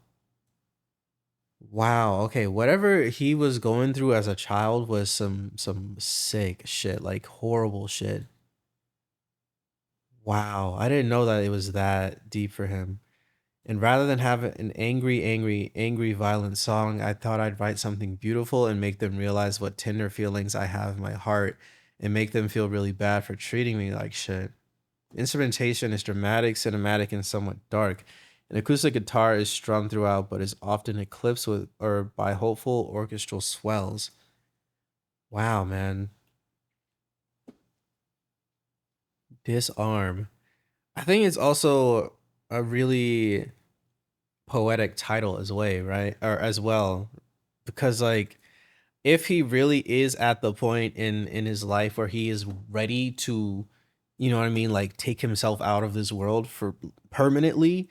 Wow. Okay, whatever he was going through as a child was some sick shit, like horrible shit. Wow, I didn't know that it was that deep for him. And rather than have an angry, violent song, I thought I'd write something beautiful and make them realize what tender feelings I have in my heart and make them feel really bad for treating me like shit. Instrumentation is dramatic, cinematic, and somewhat dark. An acoustic guitar is strummed throughout, but is often eclipsed with or by hopeful orchestral swells. Wow, man. Disarm. I think it's also a really poetic title as way, right? Or as well, because like if he really is at the point in his life where he is ready to, you know what I mean, like take himself out of this world for permanently,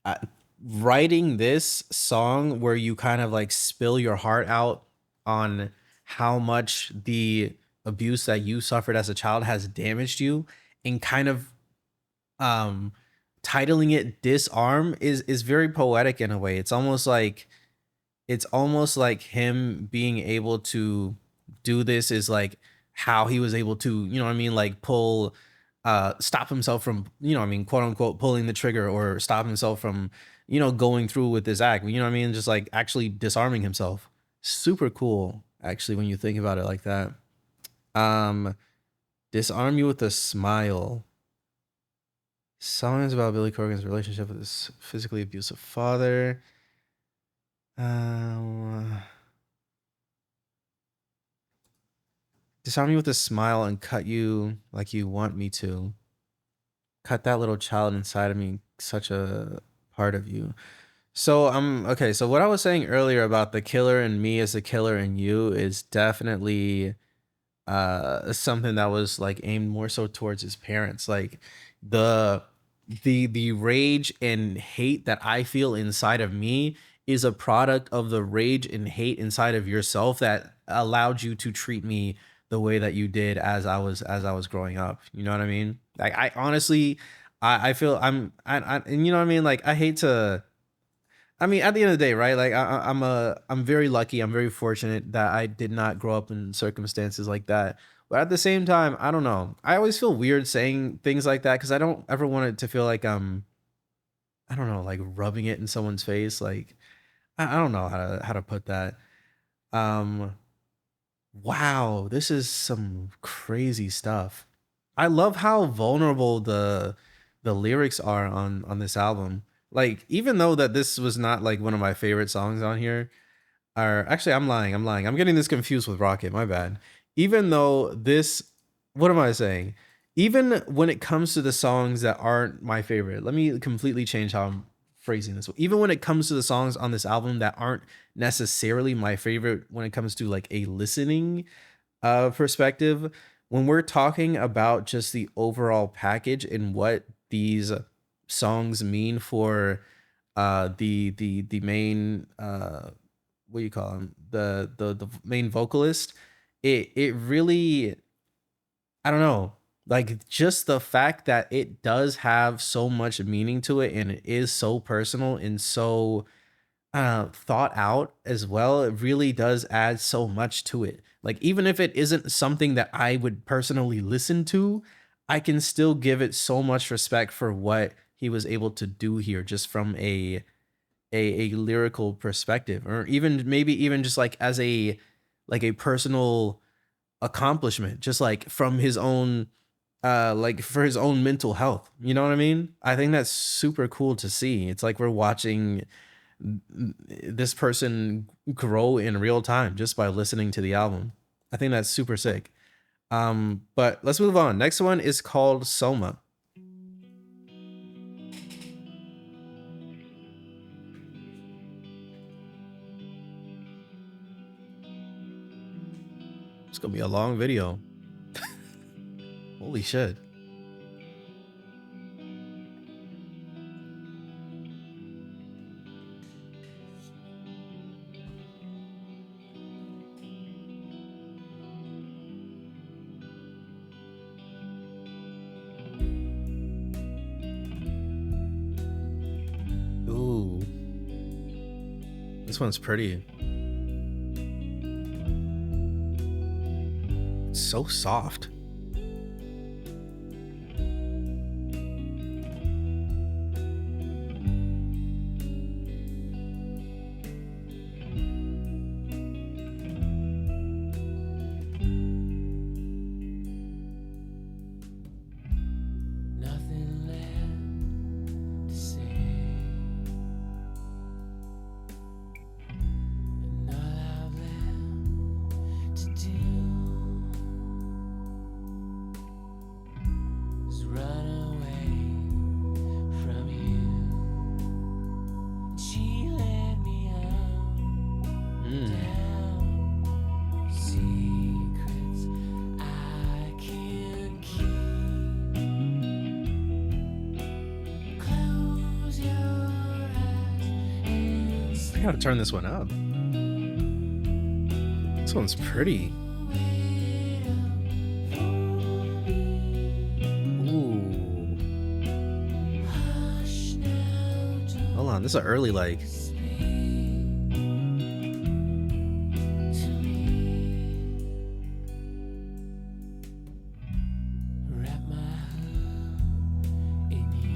uh, writing this song where you kind of like spill your heart out on how much the abuse that you suffered as a child has damaged you, and kind of um titling it Disarm is very poetic in a way. It's almost like him being able to do this is like how he was able to, you know what I mean, like pull stop himself from, you know what I mean, quote unquote pulling the trigger, or stop himself from, you know, going through with this act, you know what I mean, just like actually disarming himself. Super cool actually when you think about it like that. um Disarm You with a Smile. Songs about Billy Corgan's relationship with his physically abusive father. Um, Disarm me with a smile and cut you like you want me to. Cut that little child inside of me, such a part of you. So okay, so what I was saying earlier about the killer and me as the killer and you is definitely something that was like aimed more so towards his parents. Like the the rage and hate that I feel inside of me is a product of the rage and hate inside of yourself that allowed you to treat me the way that you did as I was growing up. You know what I mean? Like I honestly I feel and you know what I mean? Like I hate to I mean, at the end of the day, right? Like I'm very lucky. I'm very fortunate that I did not grow up in circumstances like that. But at the same time, I don't know. I always feel weird saying things like that because I don't ever want it to feel like I don't know, like rubbing it in someone's face. Like I don't know how to put that. Um, wow, this is some crazy stuff. I love how vulnerable the lyrics are on this album. Like even though that this was not like one of my favorite songs on here, or actually I'm lying, I'm lying. I'm getting this confused with Rocket, my bad. Even though this what am I saying? Even when it comes to the songs that aren't my favorite, let me completely change how I'm phrasing this. Even when it comes to the songs on this album that aren't necessarily my favorite when it comes to like a listening perspective, when we're talking about just the overall package and what these songs mean for the main what do you call him, the main vocalist, it really, I don't know, like just the fact that it does have so much meaning to it and it is so personal and so thought out as well, it really does add so much to it. Like even if it isn't something that I would personally listen to, I can still give it so much respect for what he was able to do here just from a lyrical perspective, or even maybe even just like a personal accomplishment, just like from his own like for his own mental health. You know what I mean? I think that's super cool to see. It's like we're watching this person grow in real time just by listening to the album. I think that's super sick. But let's move on. Next one is called Soma. It's gonna be a long video. Holy shit. Ooh. This one's pretty. It's so soft. Nothing left to say, and all I've left to do is run away from you. She led me out down secrets I can't keep. Close your eyes and I gotta turn this one up. This one's pretty. wait up for me. Ooh. Hush now, don't Hold on, this is an early like. speak to me. Wrap my heart in you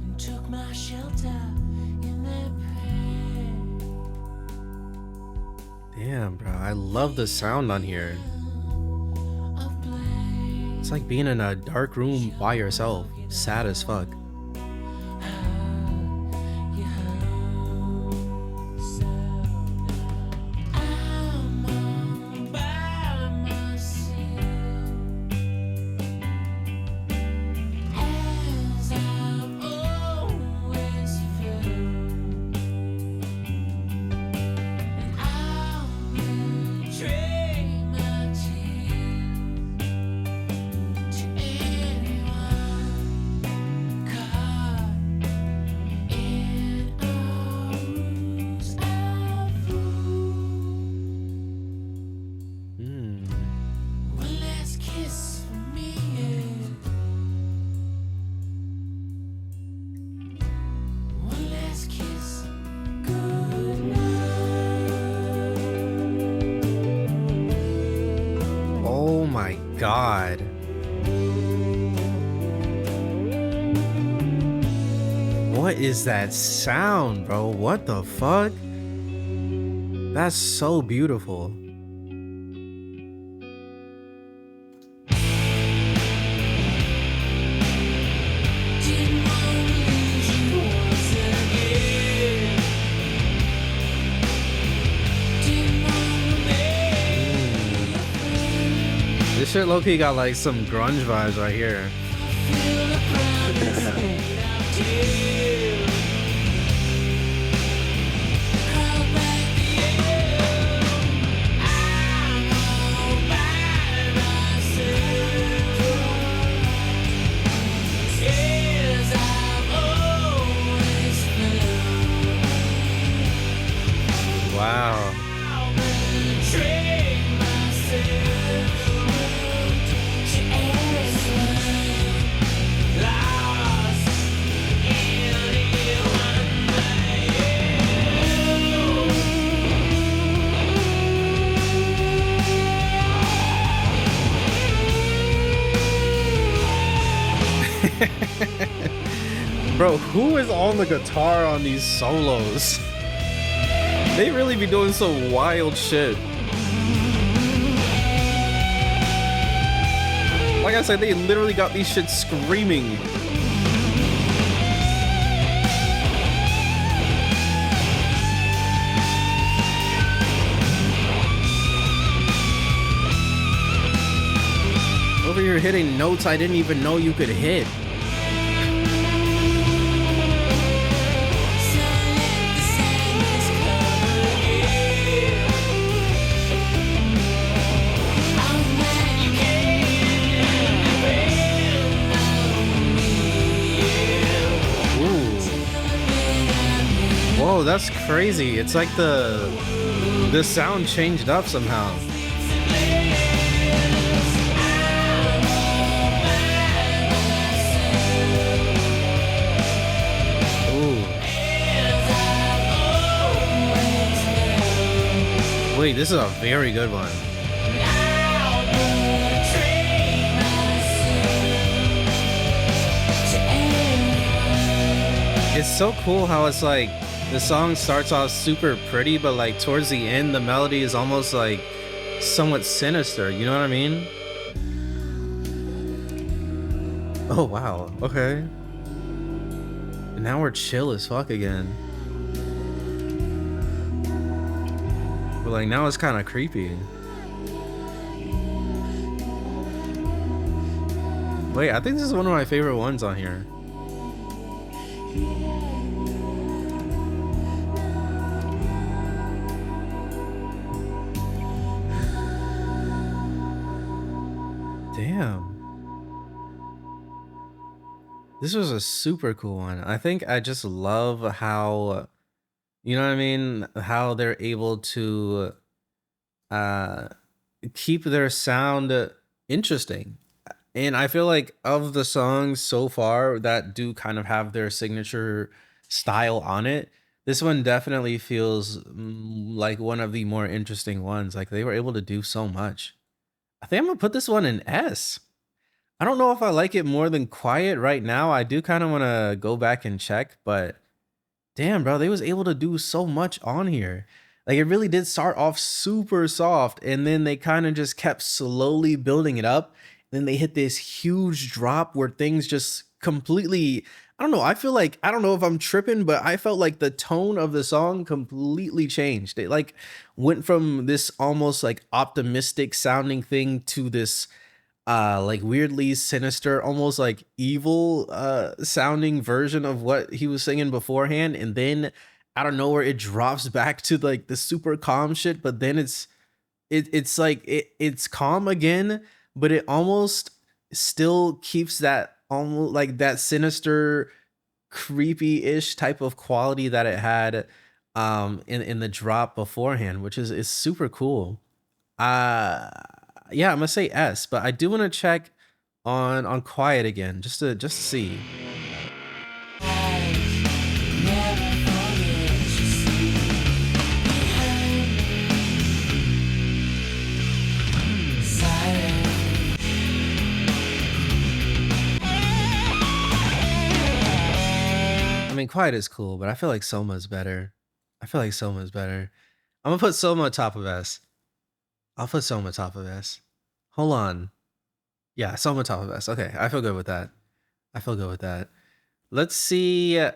and took my shelter in that pain Damn, bro. I love the sound on here. of blame. It's like being in a dark room by yourself. Sad as fuck. You hurt yourself now. god. What is that sound, bro? What the fuck? That's so beautiful. This shit low-key got like some grunge vibes right here. Wow. Bro, who is on the guitar on these solos? They really be doing some wild shit. Like I said, they literally got these shit screaming. Over here hitting notes I didn't even know you could hit. Whoa, that's crazy. It's like the sound changed up somehow. Ooh. Wait, this is a very good one. It's so cool how it's like the song starts off super pretty, but like towards the end, the melody is almost like somewhat sinister. You know what I mean? Oh, wow. Okay. And now we're chill as fuck again. But like now it's kind of creepy. Wait, I think this is one of my favorite ones on here. Damn. This was a super cool one. I think I just love how, you know what I mean? How they're able to uh keep their sound interesting. And I feel like of the songs so far that do kind of have their signature style on it, this one definitely feels like one of the more interesting ones. Like they were able to do so much. I think I'm gonna put this one in S. I don't know if I like it more than Quiet right now. I do kind of want to go back and check, but damn, bro, they was able to do so much on here. Like it really did start off super soft, and then they kind of just kept slowly building it up. Then they hit this huge drop where things just completely, I don't know, I feel like, I don't know if I'm tripping, but I felt like the tone of the song completely changed. It like went from this almost like optimistic sounding thing to this like weirdly sinister, almost like evil sounding version of what he was singing beforehand. And then out of nowhere it drops back to like the super calm shit, but then it's like it's calm again, but it almost still keeps that almost like that sinister, creepy-ish type of quality that it had in the drop beforehand, which is super cool. Yeah, I'm gonna say S, but I do want to check on Quiet again, just to see. Quiet is cool, but I feel like Soma is better. I feel like Soma is better. I'm gonna put Soma top of S. I'll put Soma top of S. Hold on. Yeah, Soma top of S. Okay, I feel good with that. I feel good with that. Let's see if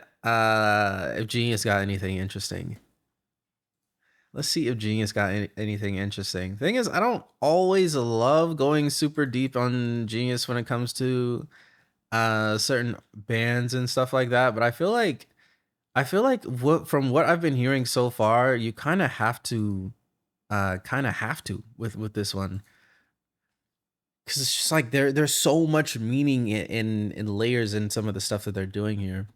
Genius got anything interesting. Let's see if Genius got anything interesting. Thing is, I don't always love going super deep on Genius when it comes to certain bands and stuff like that, but I feel like from what I've been hearing so far, you kind of have to with this one, because it's just like there's so much meaning in layers in some of the stuff that they're doing here.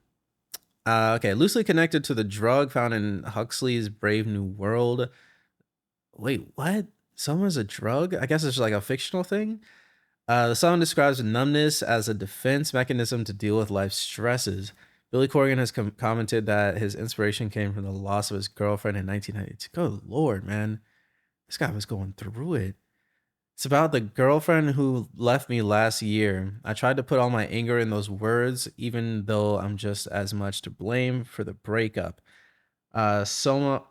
Okay, loosely connected to the drug found in Huxley's Brave New World. Wait, what? Someone's a drug? I guess it's like a fictional thing. The song describes numbness as a defense mechanism to deal with life's stresses. Billy Corgan has commented that his inspiration came from the loss of his girlfriend in 1992. Good Lord, man. This guy was going through it. It's about the girlfriend who left me last year. I tried to put all my anger in those words, even though I'm just as much to blame for the breakup. Soma.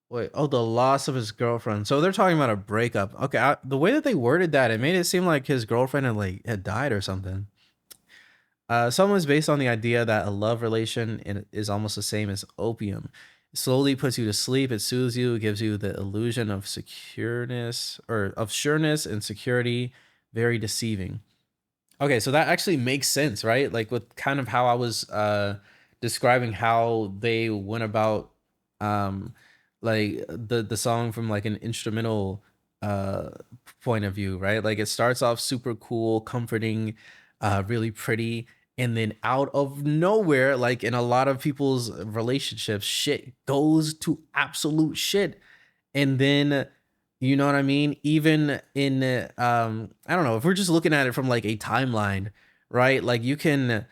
Wait, oh, the loss of his girlfriend. So they're talking about a breakup. Okay, the way that they worded that, it made it seem like his girlfriend had died or something. Soma is based on the idea that a love relation is almost the same as opium. It slowly puts you to sleep. It soothes you. It gives you the illusion of secureness or of sureness and security. Very deceiving. Okay, so that actually makes sense, right? Like with kind of how I was describing how they went about like the song from like an instrumental point of view, right? Like it starts off super cool, comforting, really pretty, and then out of nowhere, like in a lot of people's relationships, shit goes to absolute shit. And then you know what I mean? Even in I don't know, if we're just looking at it from like a timeline, right? Like you can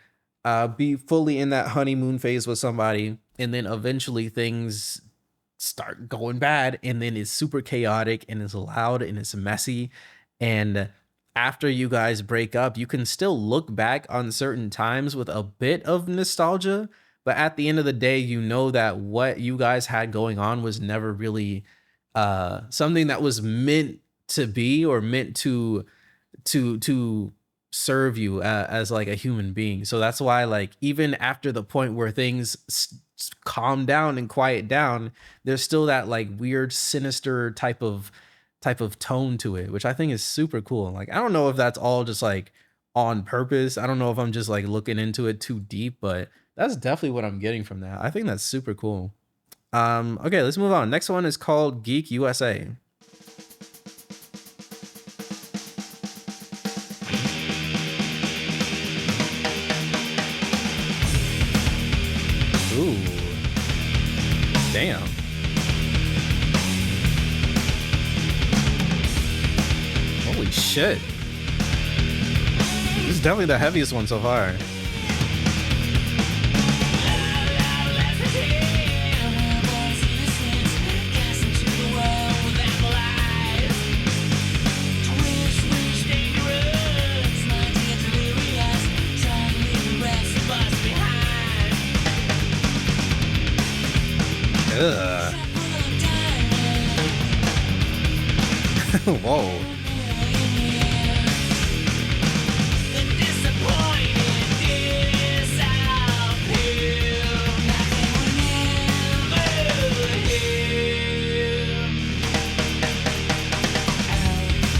be fully in that honeymoon phase with somebody, and then eventually things start going bad, and then it's super chaotic and it's loud and it's messy. And after you guys break up, you can still look back on certain times with a bit of nostalgia, but at the end of the day, you know that what you guys had going on was never really something that was meant to be or meant to serve you as like a human being. So that's why, like, even after the point where things calm down and quiet down, there's still that like weird sinister type of tone to it, which I think is super cool. Like, I don't know if that's all just like on purpose. I don't know if I'm just like looking into it too deep, but that's definitely what I'm getting from that. I think that's super cool. Okay, let's move on. Next one is called Geek USA. Ooh. Damn. Holy shit. This is definitely the heaviest one so far. Ugh. Whoa.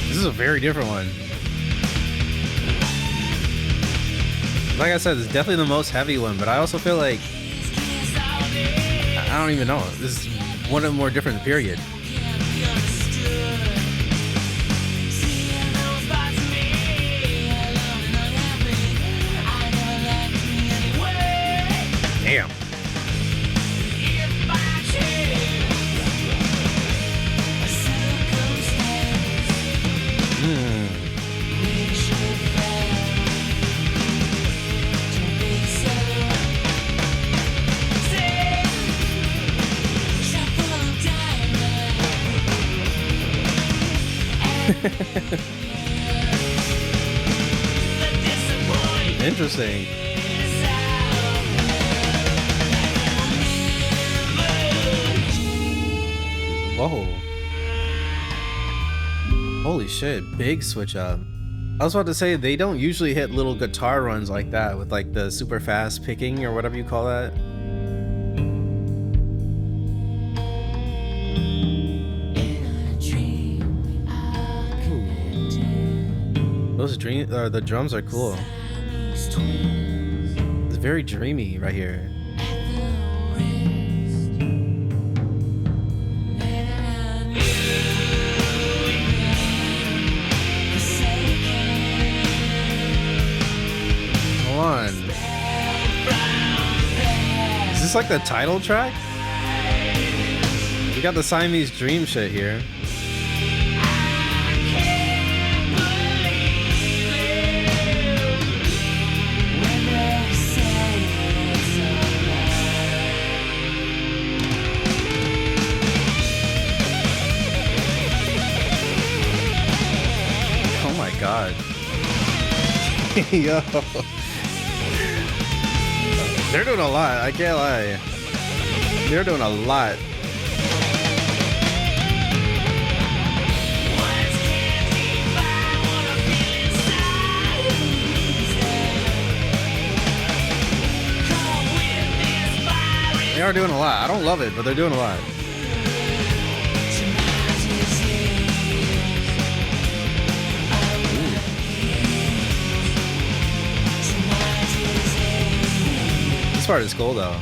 This is a very different one. Like I said, it's definitely the most heavy one, but I also feel like I don't even know. This is one of the more different, period. Damn. Interesting. Whoa. Holy shit, big switch up. I was about to say they don't usually hit little guitar runs like that with like the super fast picking or whatever you call that. Those the drums are cool. It's very dreamy right here. Hold on. Is this like the title track? We got the Siamese Dream shit here. Oh my god. Yo. They're doing a lot, I can't lie. They're doing a lot. They are doing a lot. I don't love it, but they're doing a lot. This part is cool though.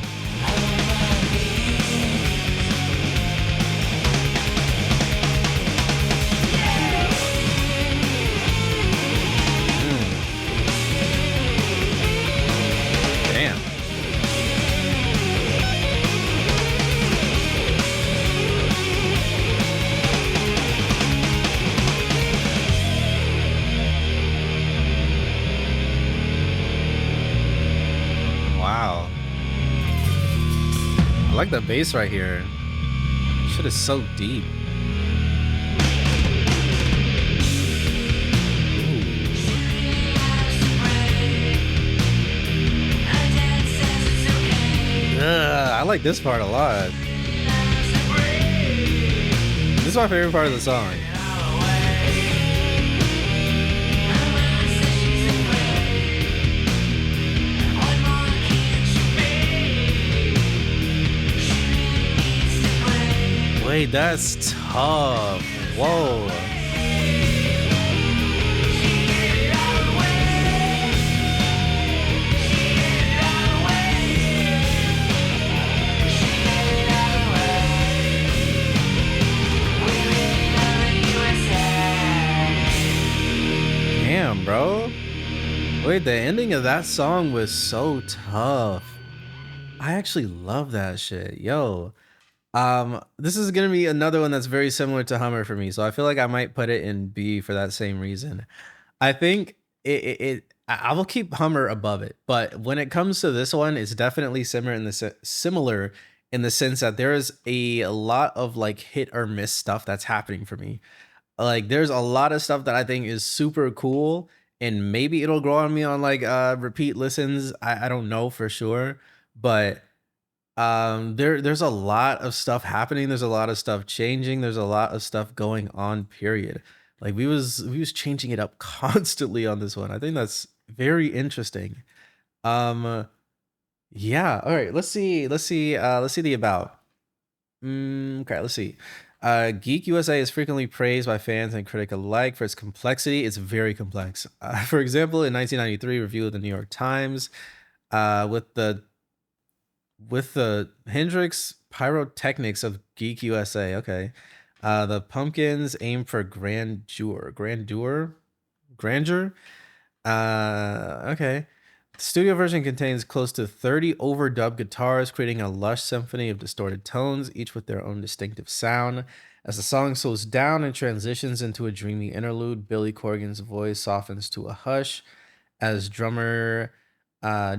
Damn. Wow. I like the bass right here. Shit is so deep. I like this part a lot. This is my favorite part of the song. Wait, that's tough. Whoa. Damn, bro. Wait, the ending of that song was so tough. I actually love that shit. Yo. This is gonna be another one that's very similar to Hummer for me, so I feel like I might put it in B for that same reason. I think I will keep Hummer above it, but when it comes to this one, it's definitely similar in the sense that there is a lot of like hit or miss stuff that's happening for me. Like there's a lot of stuff that I think is super cool, and maybe it'll grow on me on like repeat listens. I don't know for sure, but there's a lot of stuff happening, there's a lot of stuff changing, there's a lot of stuff going on, period. Like we was changing it up constantly on this one. I think that's very interesting. um yeah, all right, let's see the about. Okay, let's see. Geek USA is frequently praised by fans and critic alike for its complexity. It's very complex. For example, in 1993 review of the New York Times, with the Hendrix pyrotechnics of Geek USA. Okay. The Pumpkins aim for grandeur. Okay. The studio version contains close to 30 overdubbed guitars, creating a lush symphony of distorted tones, each with their own distinctive sound. As the song slows down and transitions into a dreamy interlude, Billy Corgan's voice softens to a hush as drummer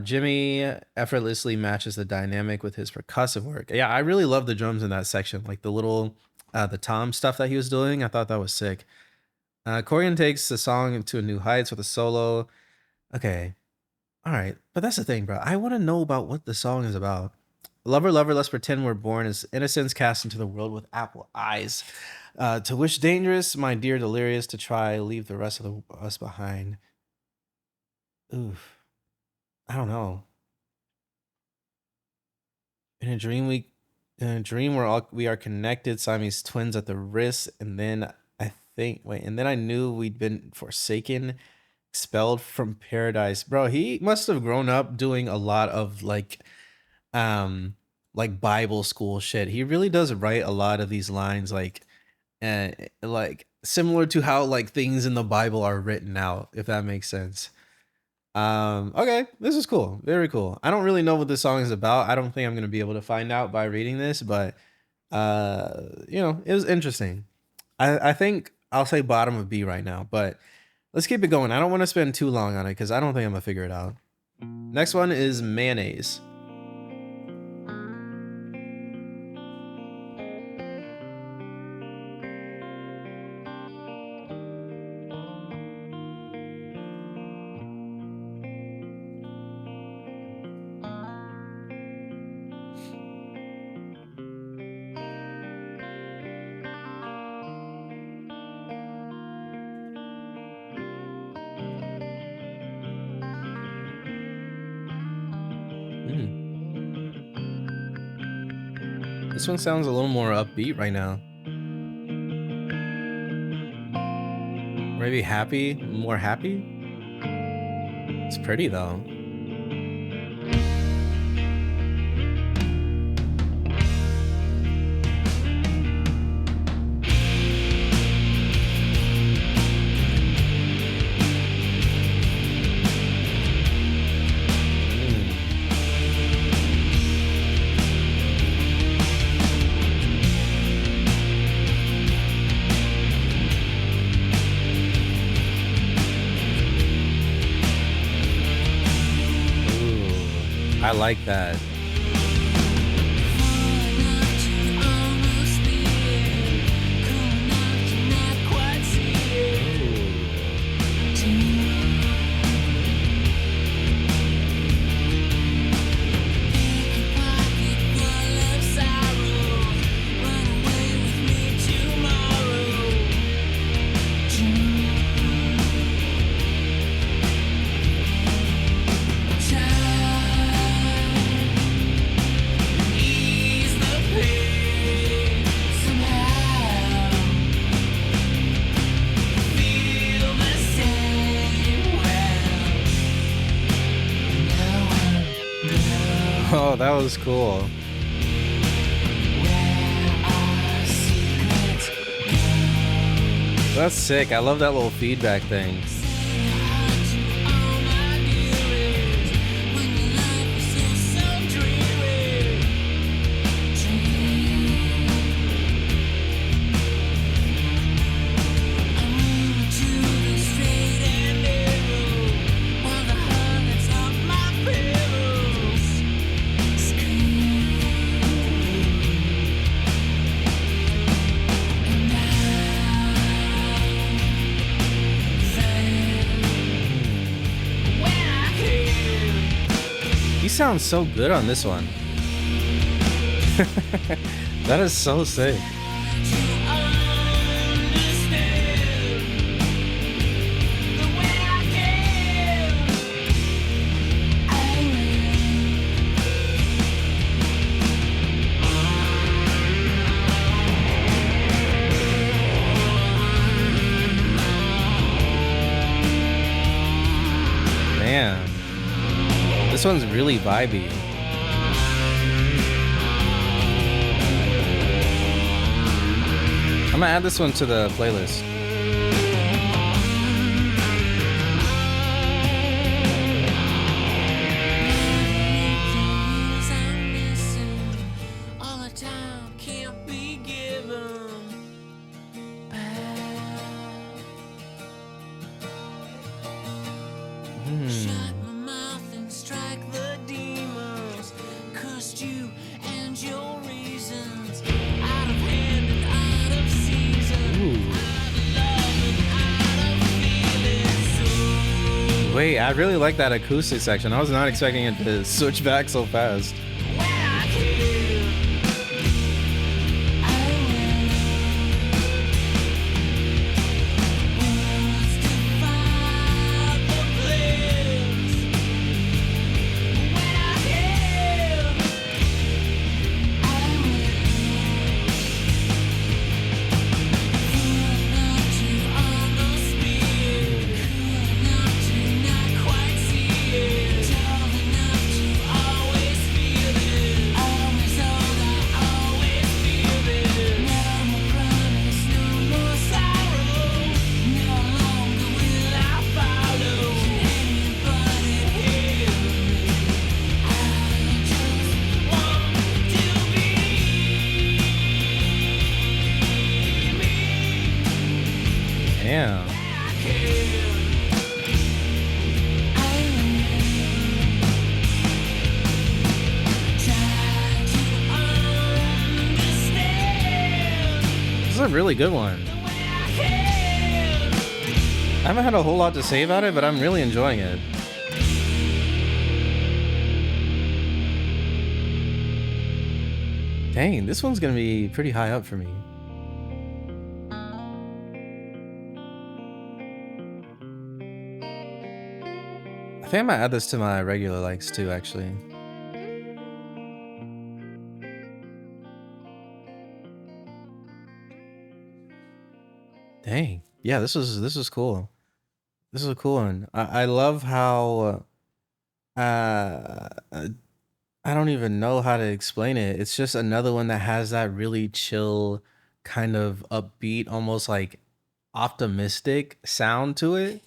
Jimmy effortlessly matches the dynamic with his percussive work. Yeah, I really love the drums in that section, like the little the tom stuff that he was doing. I thought that was sick. Corgan takes the song to new heights with a solo. Okay, all right, but that's the thing, bro. I want to know about what the song is about. Lover, lover, let's pretend we're born as innocents cast into the world with apple eyes. To wish dangerous, my dear delirious, to try leave the rest of us behind. Oof. I don't know. In a dream, we are connected, Siamese twins at the wrist, and then and then I knew we'd been forsaken, expelled from paradise. Bro, he must have grown up doing a lot of like Bible school shit. He really does write a lot of these lines like similar to how like things in the Bible are written out, if that makes sense. Okay, this is cool. Very cool. I don't really know what this song is about. I don't think I'm gonna be able to find out by reading this, but it was interesting. I think I'll say bottom of B right now, but let's keep it going. I don't want to spend too long on it because I don't think I'm gonna figure it out. Next one is mayonnaise. This one sounds a little more upbeat right now. Maybe happy, more happy. It's pretty though. I like that. Oh, that was cool. That's sick. I love that little feedback thing. He sounds so good on this one. That is so sick. Man. This one's really vibey. I'm gonna add this one to the playlist. Wait, I really like that acoustic section. I was not expecting it to switch back so fast. This is a really good one. I haven't had a whole lot to say about it, but I'm really enjoying it. Dang, this one's gonna be pretty high up for me. I think I might add this to my regular likes too, actually. Dang. Yeah, this was cool. This is a cool one. I love how uh I don't even know how to explain it. It's just another one that has that really chill, kind of upbeat, almost like optimistic sound to it.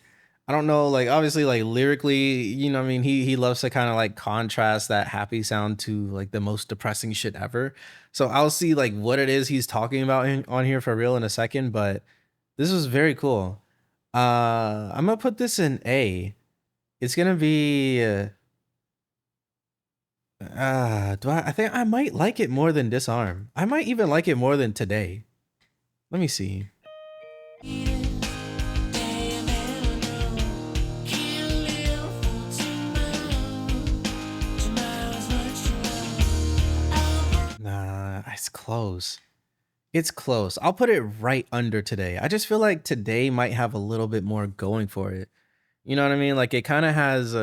I don't know, like obviously like lyrically, what I mean, he loves to kind of like contrast that happy sound to like the most depressing shit ever. So I'll see like what it is he's talking about on here for real in a second, but this was very cool. I'm gonna put this in A. It's gonna be I think I might like it more than Disarm. I might even like it more than Today. Let me see. Nah, it's close. It's close. I'll put it right under Today. I just feel like Today might have a little bit more going for it. You know what I mean? Like it kind of has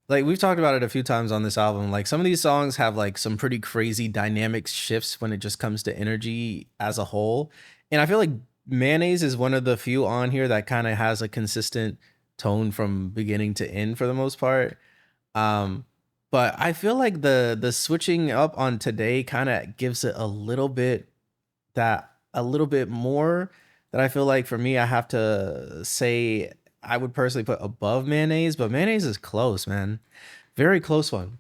like we've talked about it a few times on this album. Like some of these songs have like some pretty crazy dynamic shifts when it just comes to energy as a whole. And I feel like Mayonnaise is one of the few on here that kind of has a consistent tone from beginning to end for the most part. Um, but I feel like the switching up on Today kind of gives it a little bit more that I feel like for me I have to say I would personally put above Mayonnaise, but Mayonnaise is close, man. Very close one.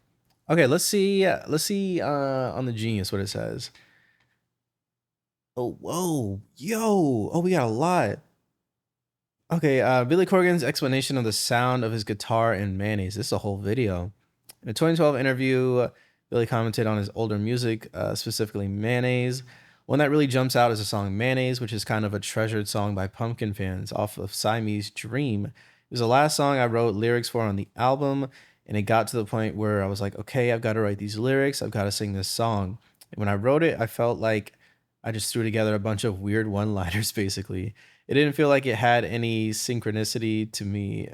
Okay, let's see on the Genius what it says. Oh, whoa, yo. Oh, we got a lot. Okay, Billy Corgan's explanation of the sound of his guitar in Mayonnaise. This is a whole video. In a 2012 interview, Billy commented on his older music, specifically Mayonnaise. One that really jumps out is the song Mayonnaise, which is kind of a treasured song by Pumpkin fans off of Siamese Dream. It was the last song I wrote lyrics for on the album, and it got to the point where I was like, okay, I've got to write these lyrics. I've got to sing this song. And when I wrote it, I felt like I just threw together a bunch of weird one-liners, basically. It didn't feel like it had any synchronicity to me.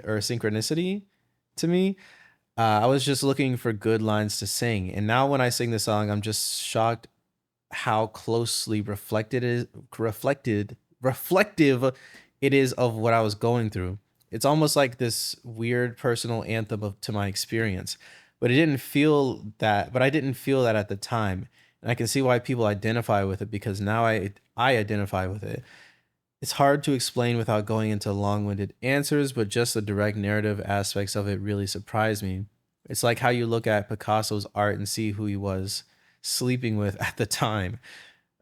I was just looking for good lines to sing. And now when I sing the song, I'm just shocked how closely reflective it is of what I was going through. It's almost like this weird personal anthem to my experience. But I didn't feel that at the time. And I can see why people identify with it because now I identify with it. It's hard to explain without going into long-winded answers, but just the direct narrative aspects of it really surprised me. It's like how you look at Picasso's art and see who he was sleeping with at the time.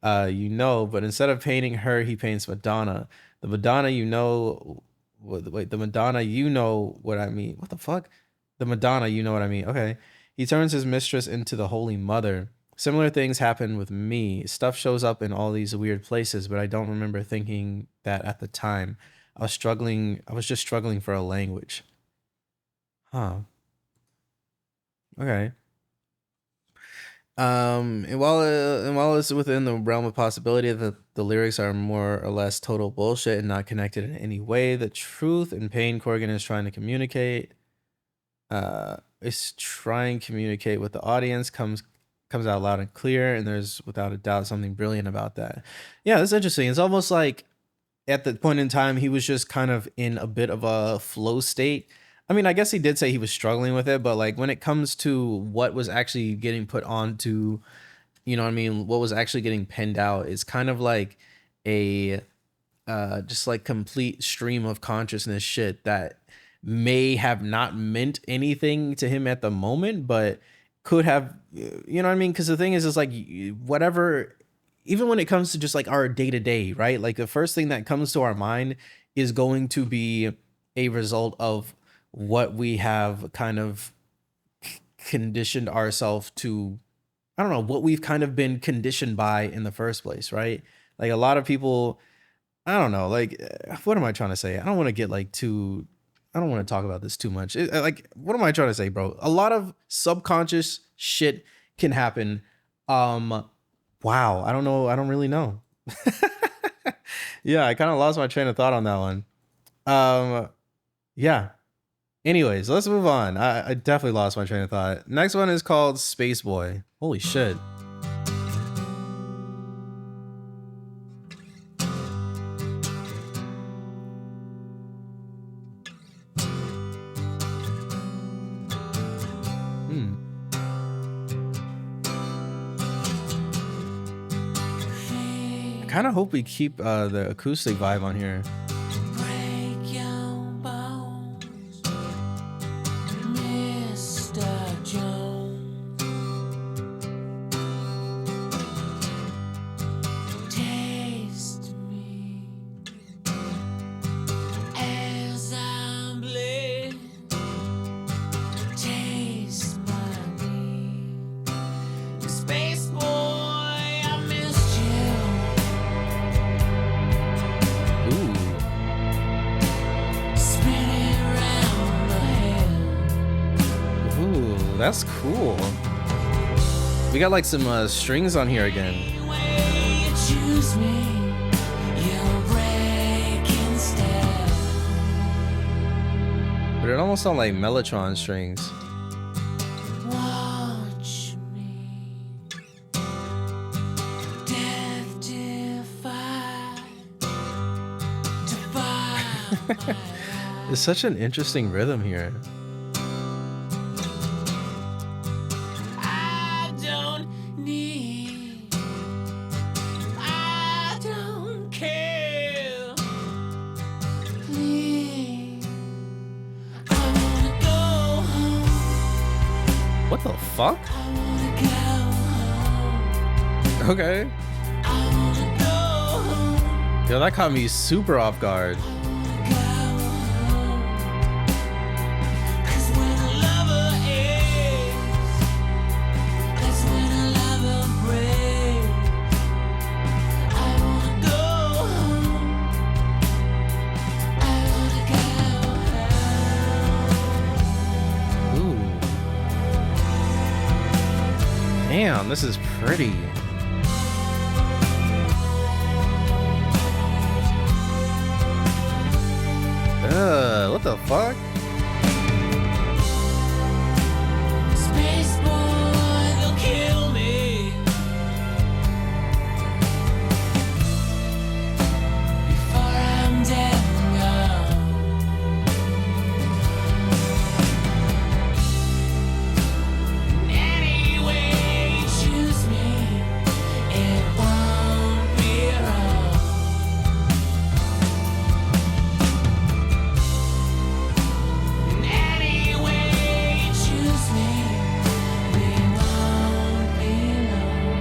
But instead of painting her, he paints Madonna. The Madonna, the Madonna, you know what I mean. What the fuck? The Madonna, you know what I mean. Okay. He turns his mistress into the Holy Mother. Similar things happen with me. Stuff shows up in all these weird places, but I don't remember thinking that at the time. I was just struggling for a language. Huh. Okay. And while it's within the realm of possibility that the lyrics are more or less total bullshit and not connected in any way, the truth and pain Corgan is trying to communicate, with the audience comes out loud and clear, and there's without a doubt something brilliant about that. Yeah, that's interesting. It's almost like at the point in time he was just kind of in a bit of a flow state. I mean, I guess he did say he was struggling with it, but like when it comes to what was actually getting put onto, what was actually getting penned out, it's kind of like a just like complete stream of consciousness shit that may have not meant anything to him at the moment, but could have, because the thing is like whatever even when it comes to just like our day to day, right? Like the first thing that comes to our mind is going to be a result of what we have kind of conditioned ourselves to. I don't know what we've kind of been conditioned by in the first place, right? Like a lot of people, I don't know, like what am I trying to say? I don't want to get like too I don't want to talk about this too much. Like what am I trying to say, bro? A lot of subconscious shit can happen. Wow, I don't know, I don't really know. Yeah, I kind of lost my train of thought on that one. Um yeah. Anyways, let's move on. I definitely lost my train of thought. Next one is called Space Boy. Holy shit. Hmm. I kind of hope we keep the acoustic vibe on here. Break your bones, Mr. Jones. Taste me as I bleed. Taste my need. Space boy, I missed you. Ooh. Spinning round the head. Ooh, that's cool. We got like some strings on here again. Any way you choose me, you'll break instead. But it almost sounds like Mellotron strings. Watch me. Death defied. Defy my life. It's such an interesting rhythm here. I don't need. I don't care. Please. I wanna go home. What the fuck? I wanna go home. Okay. I wanna go home. Yo, that caught me super off guard. I wanna go home. 'Cause when a lover aches, that's when a lover breaks. I wanna go home. I wanna go home. Ooh. Damn, this is pretty. What the fuck? Space boy, they'll kill me before I'm dead and gone. Any way you choose me, it won't be wrong. Any way you choose me, we won't be long.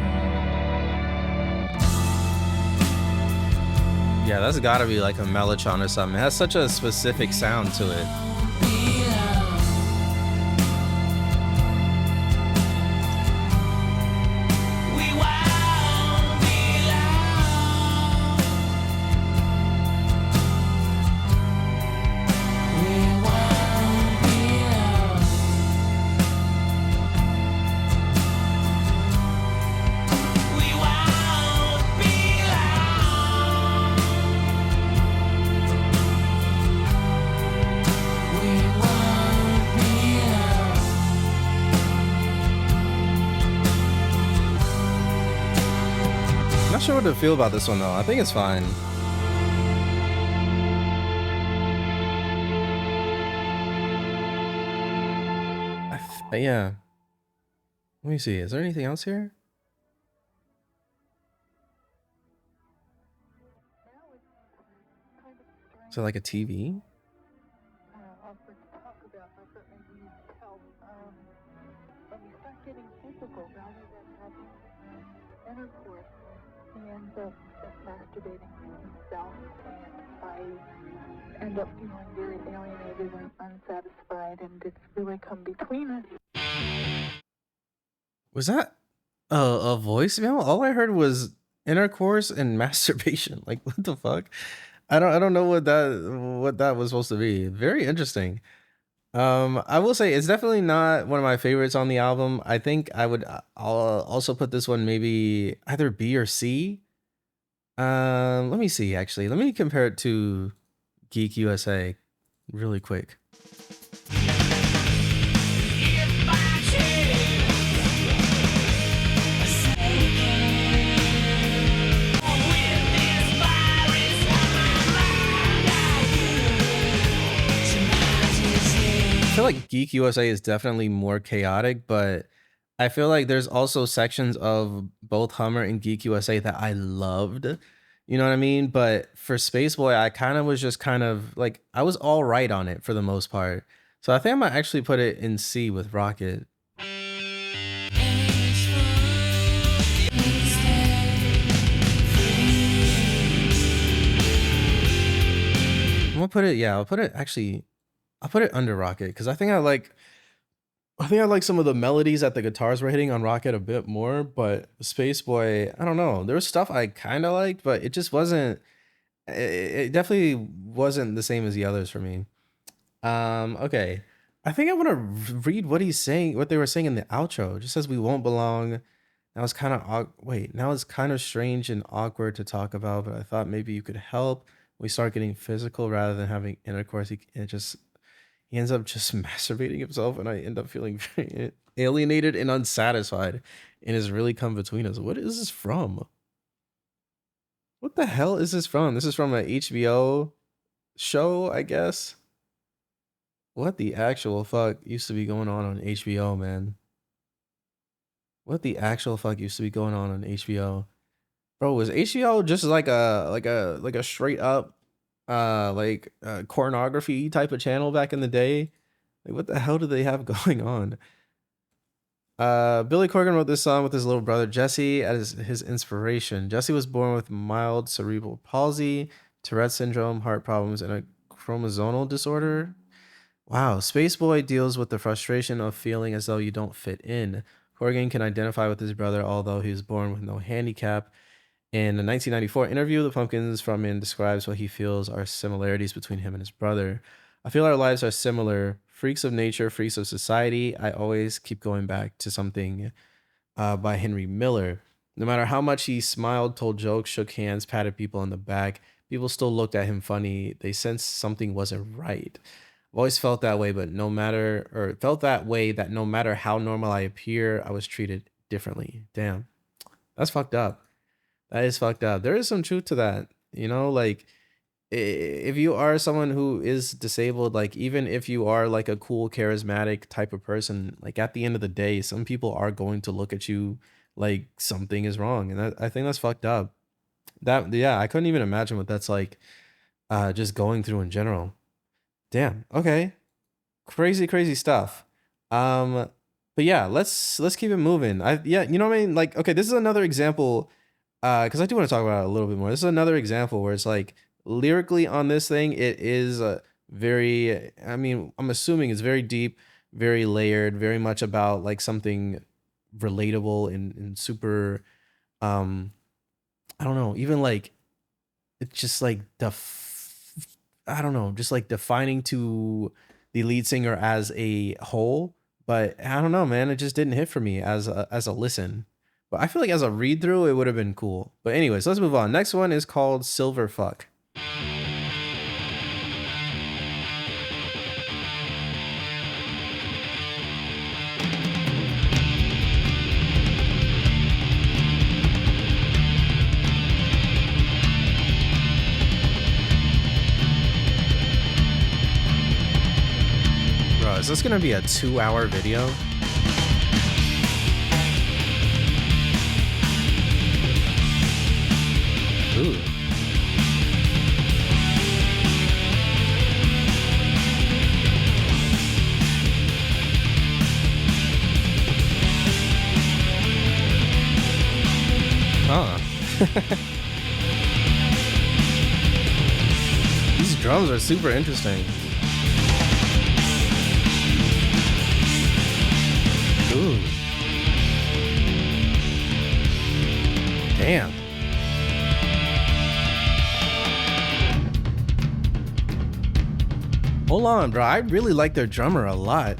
Yeah, that's gotta be like a Mellotron or something. It has such a specific sound to it. Won't be long. We won't be long. We won't be long. We won't be long. We won't be long. Not sure what to feel about this one though. I think it's fine. Yeah. Let me see. Is there anything else here? Is it like a TV? Offered to talk about how that maybe you could help when we start getting physical rather than having intercourse. he ends up masturbating himself, and I end up feeling very alienated and unsatisfied, and it's really come between us. Was that a voicemail? All I heard was intercourse and masturbation. Like, what the fuck? I don't know what that was supposed to be. Very interesting. I will say it's definitely not one of my favorites on the album. I think I'll also put this one maybe either B or C. Let me see actually. Let me compare it to Geek USA really quick. If I choose with this virus on my mind, I feel like Geek USA is definitely more chaotic, but I feel like there's also sections of both Hummer and Geek USA that I loved. You know what I mean? But for Spaceboy, I kind of was just kind of like, I was all right on it for the most part. So I think I might actually put it in C with Rocket. I'm gonna put it, yeah, I'll put it under Rocket because I think I like some of the melodies that the guitars were hitting on Rocket a bit more, but Spaceboy, I don't know. There was stuff I kind of liked, but it just wasn't. It definitely wasn't the same as the others for me. Okay. I think I want to read what he's saying, what they were saying in the outro. It just says we won't belong. Now it's kind of now it's kind of strange and awkward to talk about, but I thought maybe you could help. We start getting physical rather than having intercourse. He ends up just masturbating himself, and I end up feeling very alienated and unsatisfied. And it's really come between us. What is this from? What the hell is this from? This is from an HBO show, I guess. What the actual fuck used to be going on HBO, man? What the actual fuck used to be going on HBO? Bro, was HBO just like a straight up pornography type of channel back in the day? Like, what the hell do they have going on? Billy Corgan wrote this song with his little brother Jesse as his inspiration. Jesse was born with mild cerebral palsy, Tourette syndrome, heart problems, and a chromosomal disorder. Wow, Spaceboy deals with the frustration of feeling as though you don't fit in. Corgan can identify with his brother, although he was born with no handicap. In a 1994 interview, the Pumpkins frontman describes what he feels are similarities between him and his brother. I feel our lives are similar. Freaks of nature, freaks of society. I always keep going back to something by Henry Miller. No matter how much he smiled, told jokes, shook hands, patted people on the back, people still looked at him funny. They sensed something wasn't right. I've always felt that way, that no matter how normal I appear, I was treated differently. Damn. That's fucked up. That is fucked up. There is some truth to that. You know, like if you are someone who is disabled, like even if you are like a cool, charismatic type of person, like at the end of the day, some people are going to look at you like something is wrong. And I think that's fucked up. Yeah, I couldn't even imagine what that's like just going through in general. Damn. Okay. Crazy stuff. But yeah, let's keep it moving. You know what I mean? Like, okay, this is another example, because I do want to talk about it a little bit more. This is another example where it's like lyrically on this thing, it is very, I mean, I'm assuming it's very deep, very layered, very much about like something relatable and super, I don't know, even like it's just like I don't know, just like defining to the lead singer as a whole. But I don't know, man, it just didn't hit for me as a listen. But I feel like as a read through, it would have been cool. But anyways, let's move on. Next one is called Silver Fuck. Bro, is this gonna be a 2-hour video? Ooh. Huh. These drums are super interesting. Ooh. Damn. Hold on, bro. I really like their drummer a lot.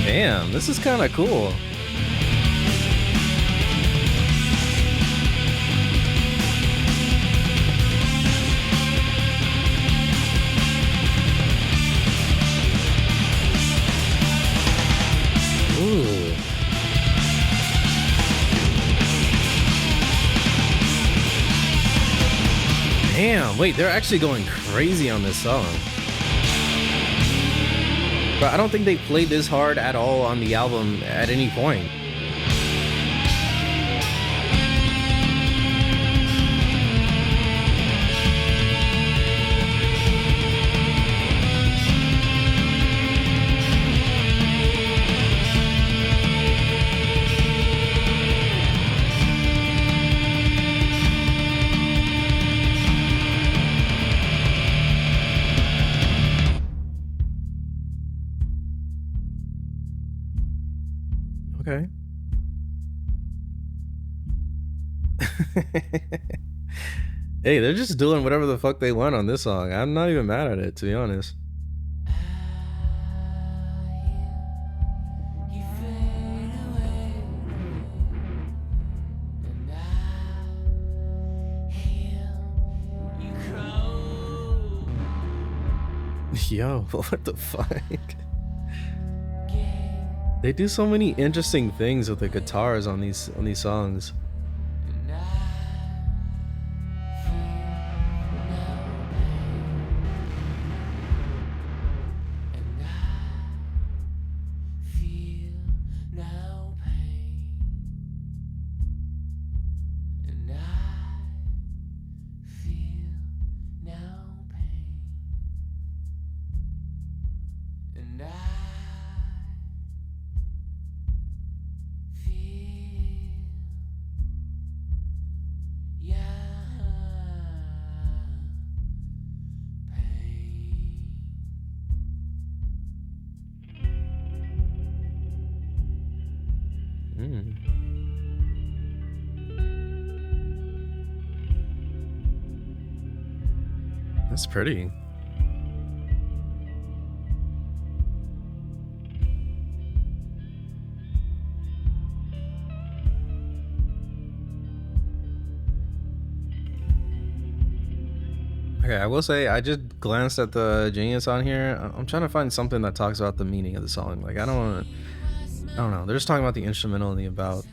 Damn, this is kind of cool. Ooh. Damn, wait, they're actually going crazy on this song. But I don't think they played this hard at all on the album at any point. Okay. Hey, they're just doing whatever the fuck they want on this song. I'm not even mad at it, to be honest. Yo, what the fuck? They do so many interesting things with the guitars on these songs. That's pretty. Okay, I will say I just glanced at the Genius on here. I'm trying to find something that talks about the meaning of the song. Like I don't know. They're just talking about the instrumental and the about.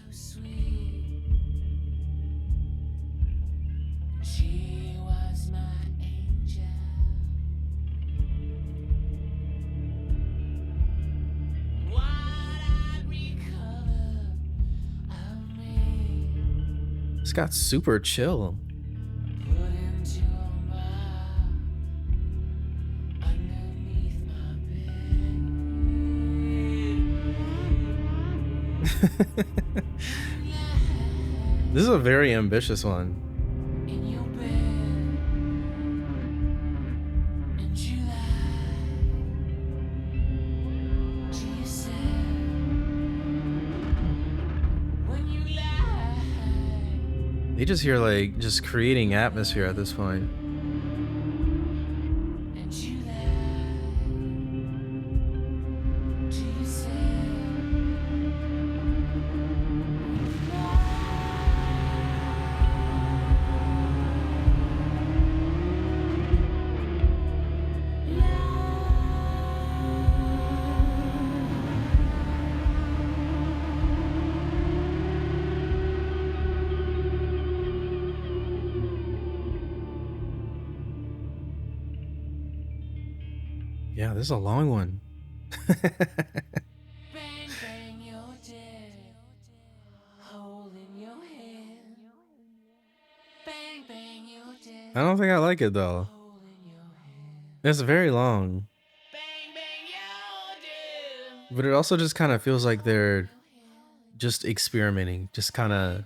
It's got super chill. This is a very ambitious one. You just hear like just creating atmosphere at this point. And you lied to yourself. Yeah, this is a long one. Bang, bang, you're dead. Hole in your head. Bang, bang, you're dead. I don't think I like it though. Hole in your head. It's very long, Bang, bang, you're dead. but it also just kind of feels like they're just experimenting, just kind of,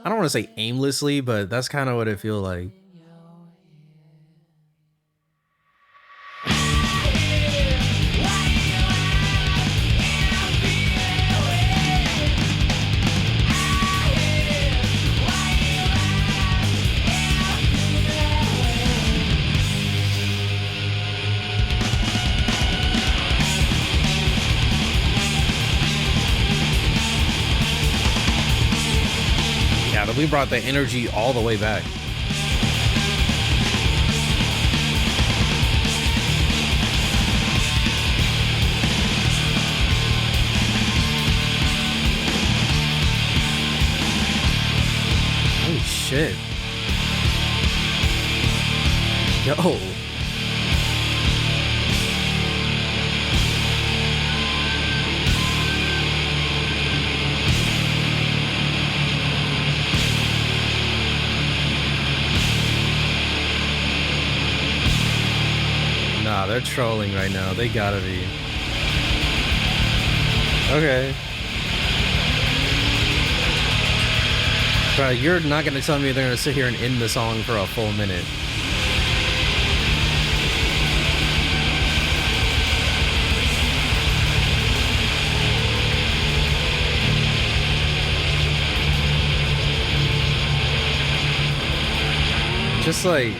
I don't want to say aimlessly, but that's kind of what it feels like. Yeah, we brought the energy all the way back. Holy shit. Yo. Nah, they're trolling right now. They gotta be. Okay. Bro, you're not gonna tell me they're gonna sit here and end the song for a full minute. Just like...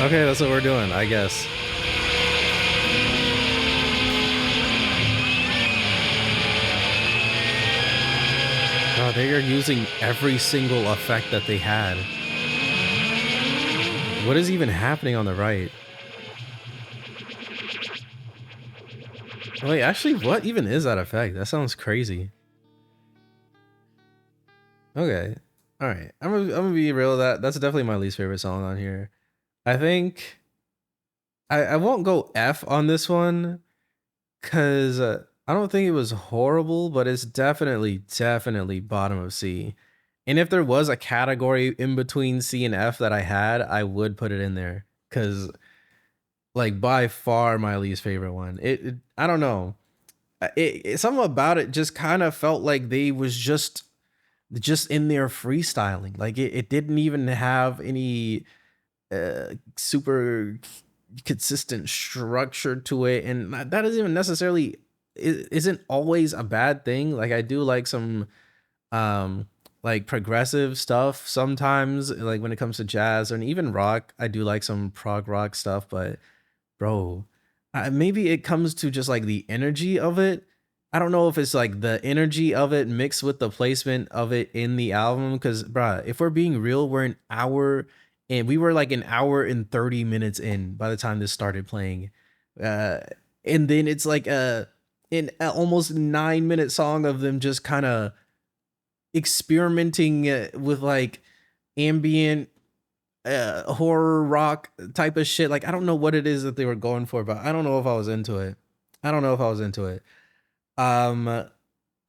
Okay, that's what we're doing, I guess. Oh, they are using every single effect that they had. What is even happening on the right? Wait, actually, what even is that effect? That sounds crazy. Okay. Alright. I'm gonna be real with that. That's definitely my least favorite song on here. I think I won't go F on this one because I don't think it was horrible, but it's definitely bottom of C. And if there was a category in between C and F that I had, I would put it in there because, like, by far my least favorite one. I don't know. Something about it just kind of felt like they was just in there freestyling. Like it didn't even have any super consistent structure to it, and that isn't even necessarily isn't always a bad thing. Like I do like some like progressive stuff sometimes, like when it comes to jazz and even rock. I do like some prog rock stuff, but bro, maybe it comes to just like the energy of it. I don't know if it's like the energy of it mixed with the placement of it in the album, because bruh, if we're being real, we're an hour and we were like an hour and 30 minutes in by the time this started playing. And then it's like an almost 9-minute song of them just kind of experimenting with like ambient horror rock type of shit. Like I don't know what it is that they were going for, but I don't know if I was into it. All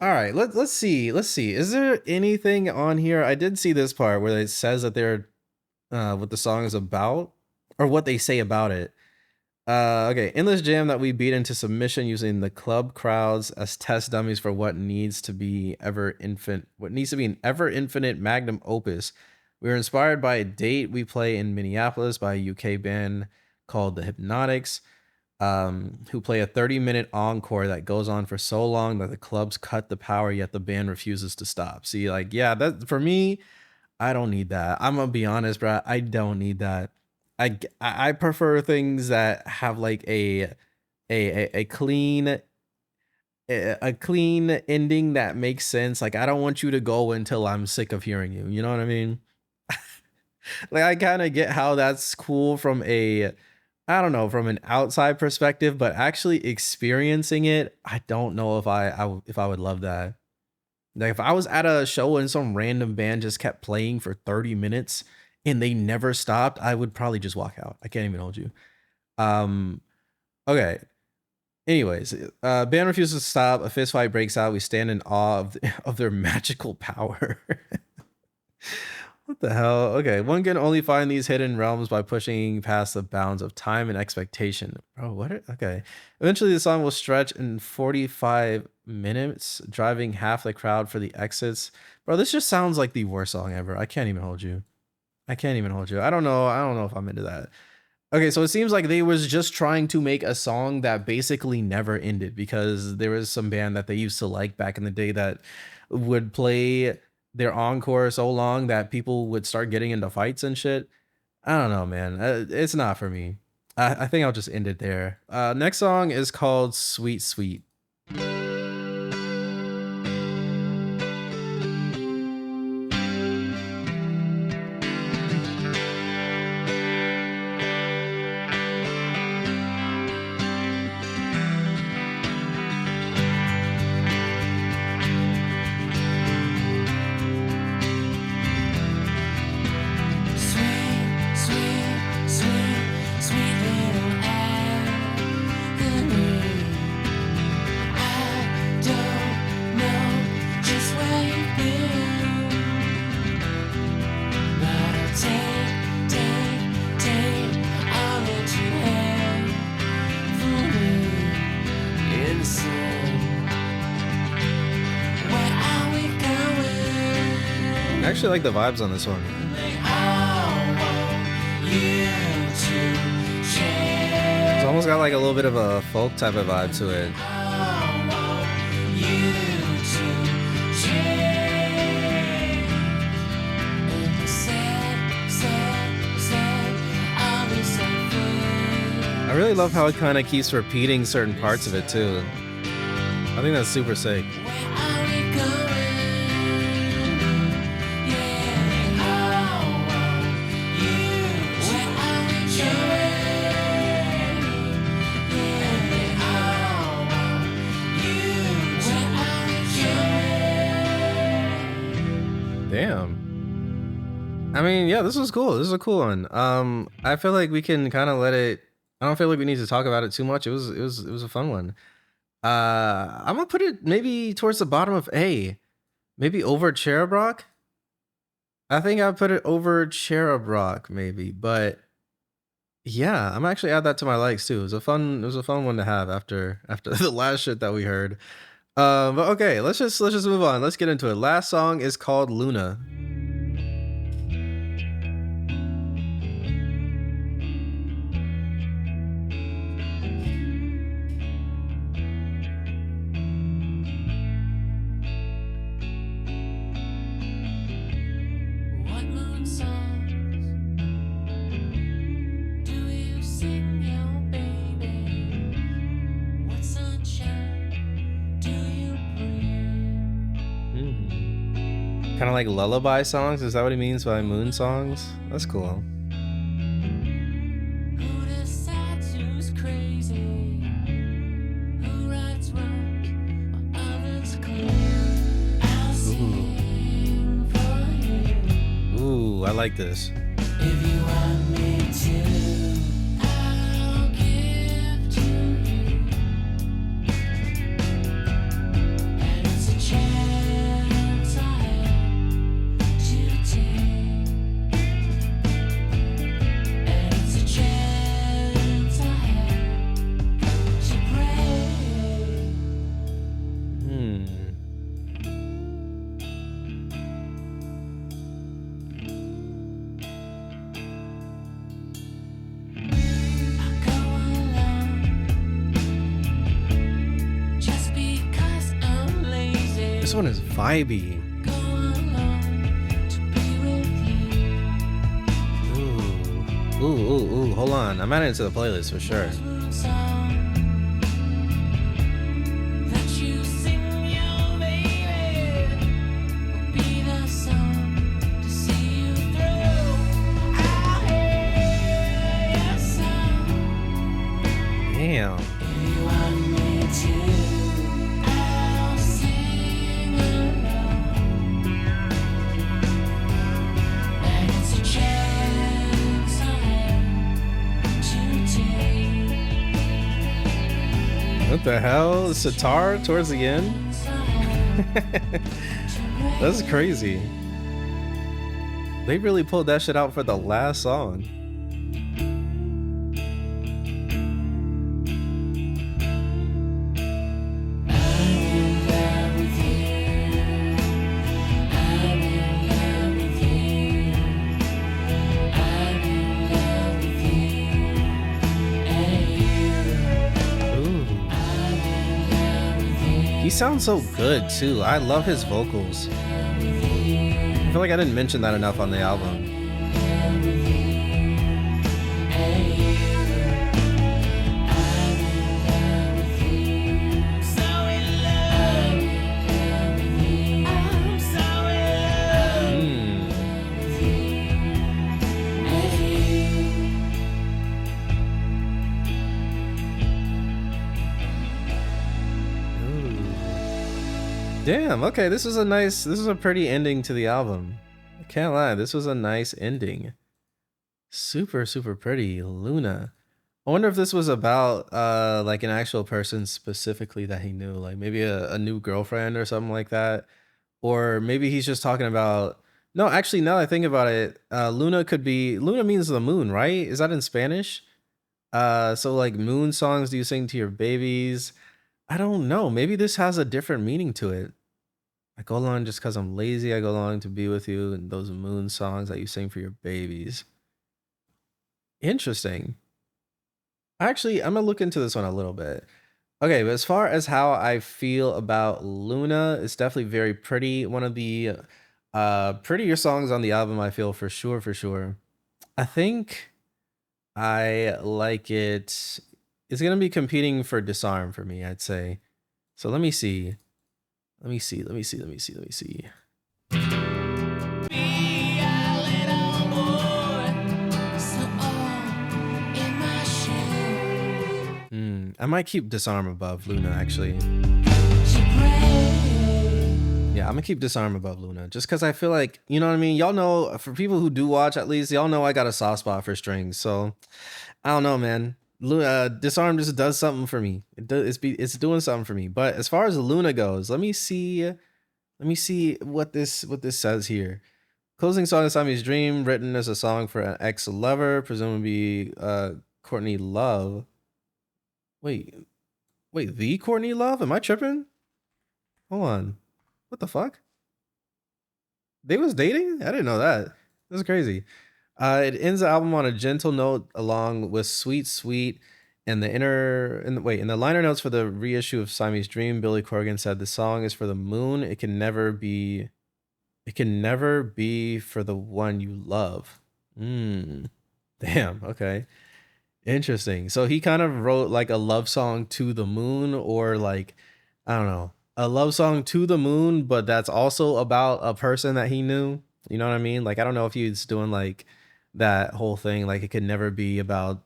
right, let's see. Is there anything on here? I did see this part where it says that they're what the song is about or what they say about it. Okay, endless jam that we beat into submission using the club crowds as test dummies for what needs to be an ever infinite magnum opus. We were inspired by a date we play in Minneapolis by a UK band called The Hypnotics. who play a 30-minute encore that goes on for so long that the clubs cut the power, yet the band refuses to stop. See, like, yeah, that for me, I don't need that. I'm gonna be honest, bro. I don't need that. I prefer things that have like a clean a clean ending that makes sense. Like I don't want you to go until I'm sick of hearing you. You know what I mean? Like I kind of get how that's cool from a I don't know, from an outside perspective, but actually experiencing it, I don't know if if I would love that. Like if I was at a show and some random band just kept playing for 30 minutes and they never stopped, I would probably just walk out. I can't even hold you. Um okay. Anyways, band refuses to stop. A fist fight breaks out. We stand in awe of their magical power. What the hell? Okay, one can only find these hidden realms by pushing past the bounds of time and expectation. Bro, okay. Eventually, the song will stretch in 45 minutes, driving half the crowd for the exits. Bro, this just sounds like the worst song ever. I can't even hold you. I can't even hold you. I don't know. I don't know if I'm into that. Okay, so it seems like they was just trying to make a song that basically never ended because there was some band that they used to like back in the day that would play their encore so long that people would start getting into fights and shit. I don't know, man. It's not for me. I think I'll just end it there. Next song is called Sweet Sweet. Sweet, sweet, sweet, sweet little agony. I don't know just where you've been, but I'll take all that you have for me in sin. Where are we going? I actually like the vibes on this one. It's almost got like a little bit of a folk type of vibe to it. I really love how it kind of keeps repeating certain parts of it too. I think that's super sick. Damn. I mean, yeah, this was cool. This is a cool one. I feel like we can kind of let it. I don't feel like we need to talk about it too much. It was a fun one. I'm gonna put it maybe towards the bottom of A, maybe over Cherub Rock. I think I put it over Cherub Rock maybe, but yeah, I'm actually add that to my likes too. It was a fun one to have after the last shit that we heard. But okay, let's just move on. Let's get into it. Last song is called Luna. What moon songs do you sing, your baby? What sunshine do you bring? Kind of like lullaby songs. Is that what he means by moon songs? That's cool. Who decides who's crazy? Who rights wrongs while others claim? I'll sing for you. Ooh, I like this. If you want me to, I'll give to you. And it's a chance I have to take. And it's a chance I have to break. Hmm. This one is vibey. go along to be with you. Ooh. Hold on. I'm adding it to the playlist for sure. Moon song that you sing, your baby, will be the song to see you through. I'll hear your song. Damn. You want me to? I'll sing along, and it's a chance I have to take. What the hell? Sitar towards the end? That's crazy. They really pulled that shit out for the last song. Ooh. He sounds so good too. I love his vocals. I feel like I didn't mention that enough on the album. Damn, okay, this was a pretty ending to the album. I can't lie, this was a nice ending. Super pretty. Luna. I wonder if this was about like an actual person specifically that he knew, like maybe a new girlfriend or something like that. Or maybe he's just talking about, no, actually, now that I think about it, Luna means the moon, right? Is that in Spanish? So like moon songs do you sing to your babies? I don't know. Maybe this has a different meaning to it. I go along just because I'm lazy. I go along to be with you, and those moon songs that you sing for your babies. Interesting. Actually, I'm gonna look into this one a little bit. Okay, but as far as how I feel about Luna, it's definitely very pretty. One of the prettier songs on the album, I feel, for sure. I think I like it. It's gonna be competing for Disarm for me, I'd say. So let me see. Let me see. Be a little more, so in my shoes. I might keep Disarm above Luna, actually. To pray. Yeah, I'm gonna keep Disarm above Luna, just because I feel like, you know what I mean? Y'all know, for people who do watch at least, y'all know I got a soft spot for strings. So I don't know, man. Disarm just does something for me. It's doing something for me. But as far as Luna goes, let me see what this says here. Closing song of Siamese Dream, written as a song for an ex-lover, presumably Courtney Love. Wait, the Courtney Love? Am I tripping? Hold on. What the fuck? They was dating? I didn't know that. That's crazy. It ends the album on a gentle note, along with Sweet, and in the liner notes for the reissue of Siamese Dream, Billy Corgan said the song is for the moon. It can never be for the one you love. Damn, okay. Interesting. So he kind of wrote like a love song to the moon, or like, I don't know, a love song to the moon, but that's also about a person that he knew. You know what I mean? Like, I don't know if he's doing like that whole thing, like it could never be about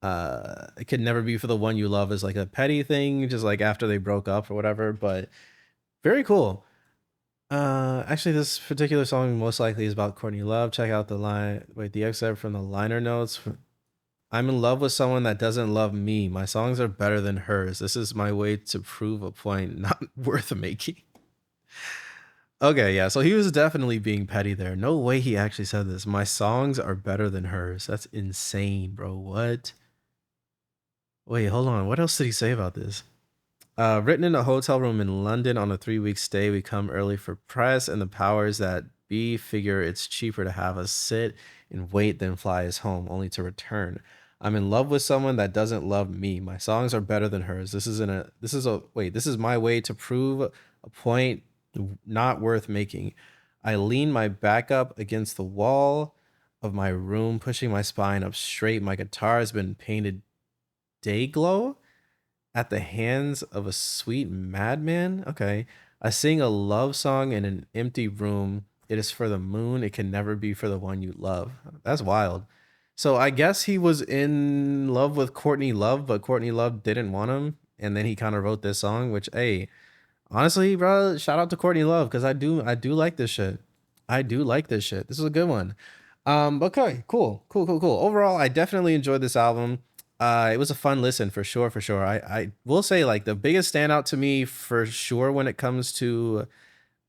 it could never be for the one you love, is like a petty thing, just like after they broke up or whatever. But very cool. Actually, this particular song most likely is about Courtney Love. Check out the excerpt from the liner notes. I'm in love with someone that doesn't love me. My songs are better than hers. This is my way to prove a point not worth making. Okay, yeah, so he was definitely being petty there. No way he actually said this. My songs are better than hers. That's insane, bro. What? Wait, hold on. What else did he say about this? Written in a hotel room in London on a 3-week stay, we come early for press, and the powers that be figure it's cheaper to have us sit and wait than fly us home, only to return. I'm in love with someone that doesn't love me. My songs are better than hers. This is my way to prove a point not worth making. I lean my back up against the wall of my room, pushing my spine up straight. My guitar has been painted day glow at the hands of a sweet madman. Okay. I sing a love song in an empty room. It is for the moon. It can never be for the one you love. That's wild. So I guess he was in love with Courtney Love, but Courtney Love didn't want him. And then he kind of wrote this song, which, hey, honestly, bro, shout out to Courtney Love because I do like this shit. I do like this shit. This is a good one. Okay, cool. Overall, I definitely enjoyed this album. It was a fun listen for sure, for sure. I will say like the biggest standout to me for sure when it comes to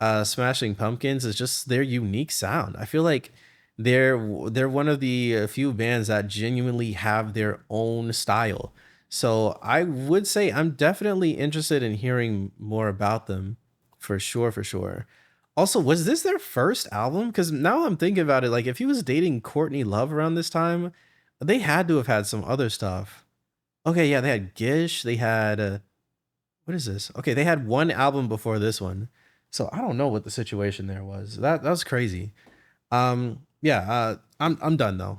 Smashing Pumpkins is just their unique sound. I feel like they're one of the few bands that genuinely have their own style. So I would say I'm definitely interested in hearing more about them for sure, for sure. Also, was this their first album? Because now I'm thinking about it, like if he was dating Courtney Love around this time, they had to have had some other stuff. Okay, yeah, they had Gish. They had what is this? Okay, they had one album before this one, so I don't know what the situation there was. That was crazy. Yeah, I'm done though.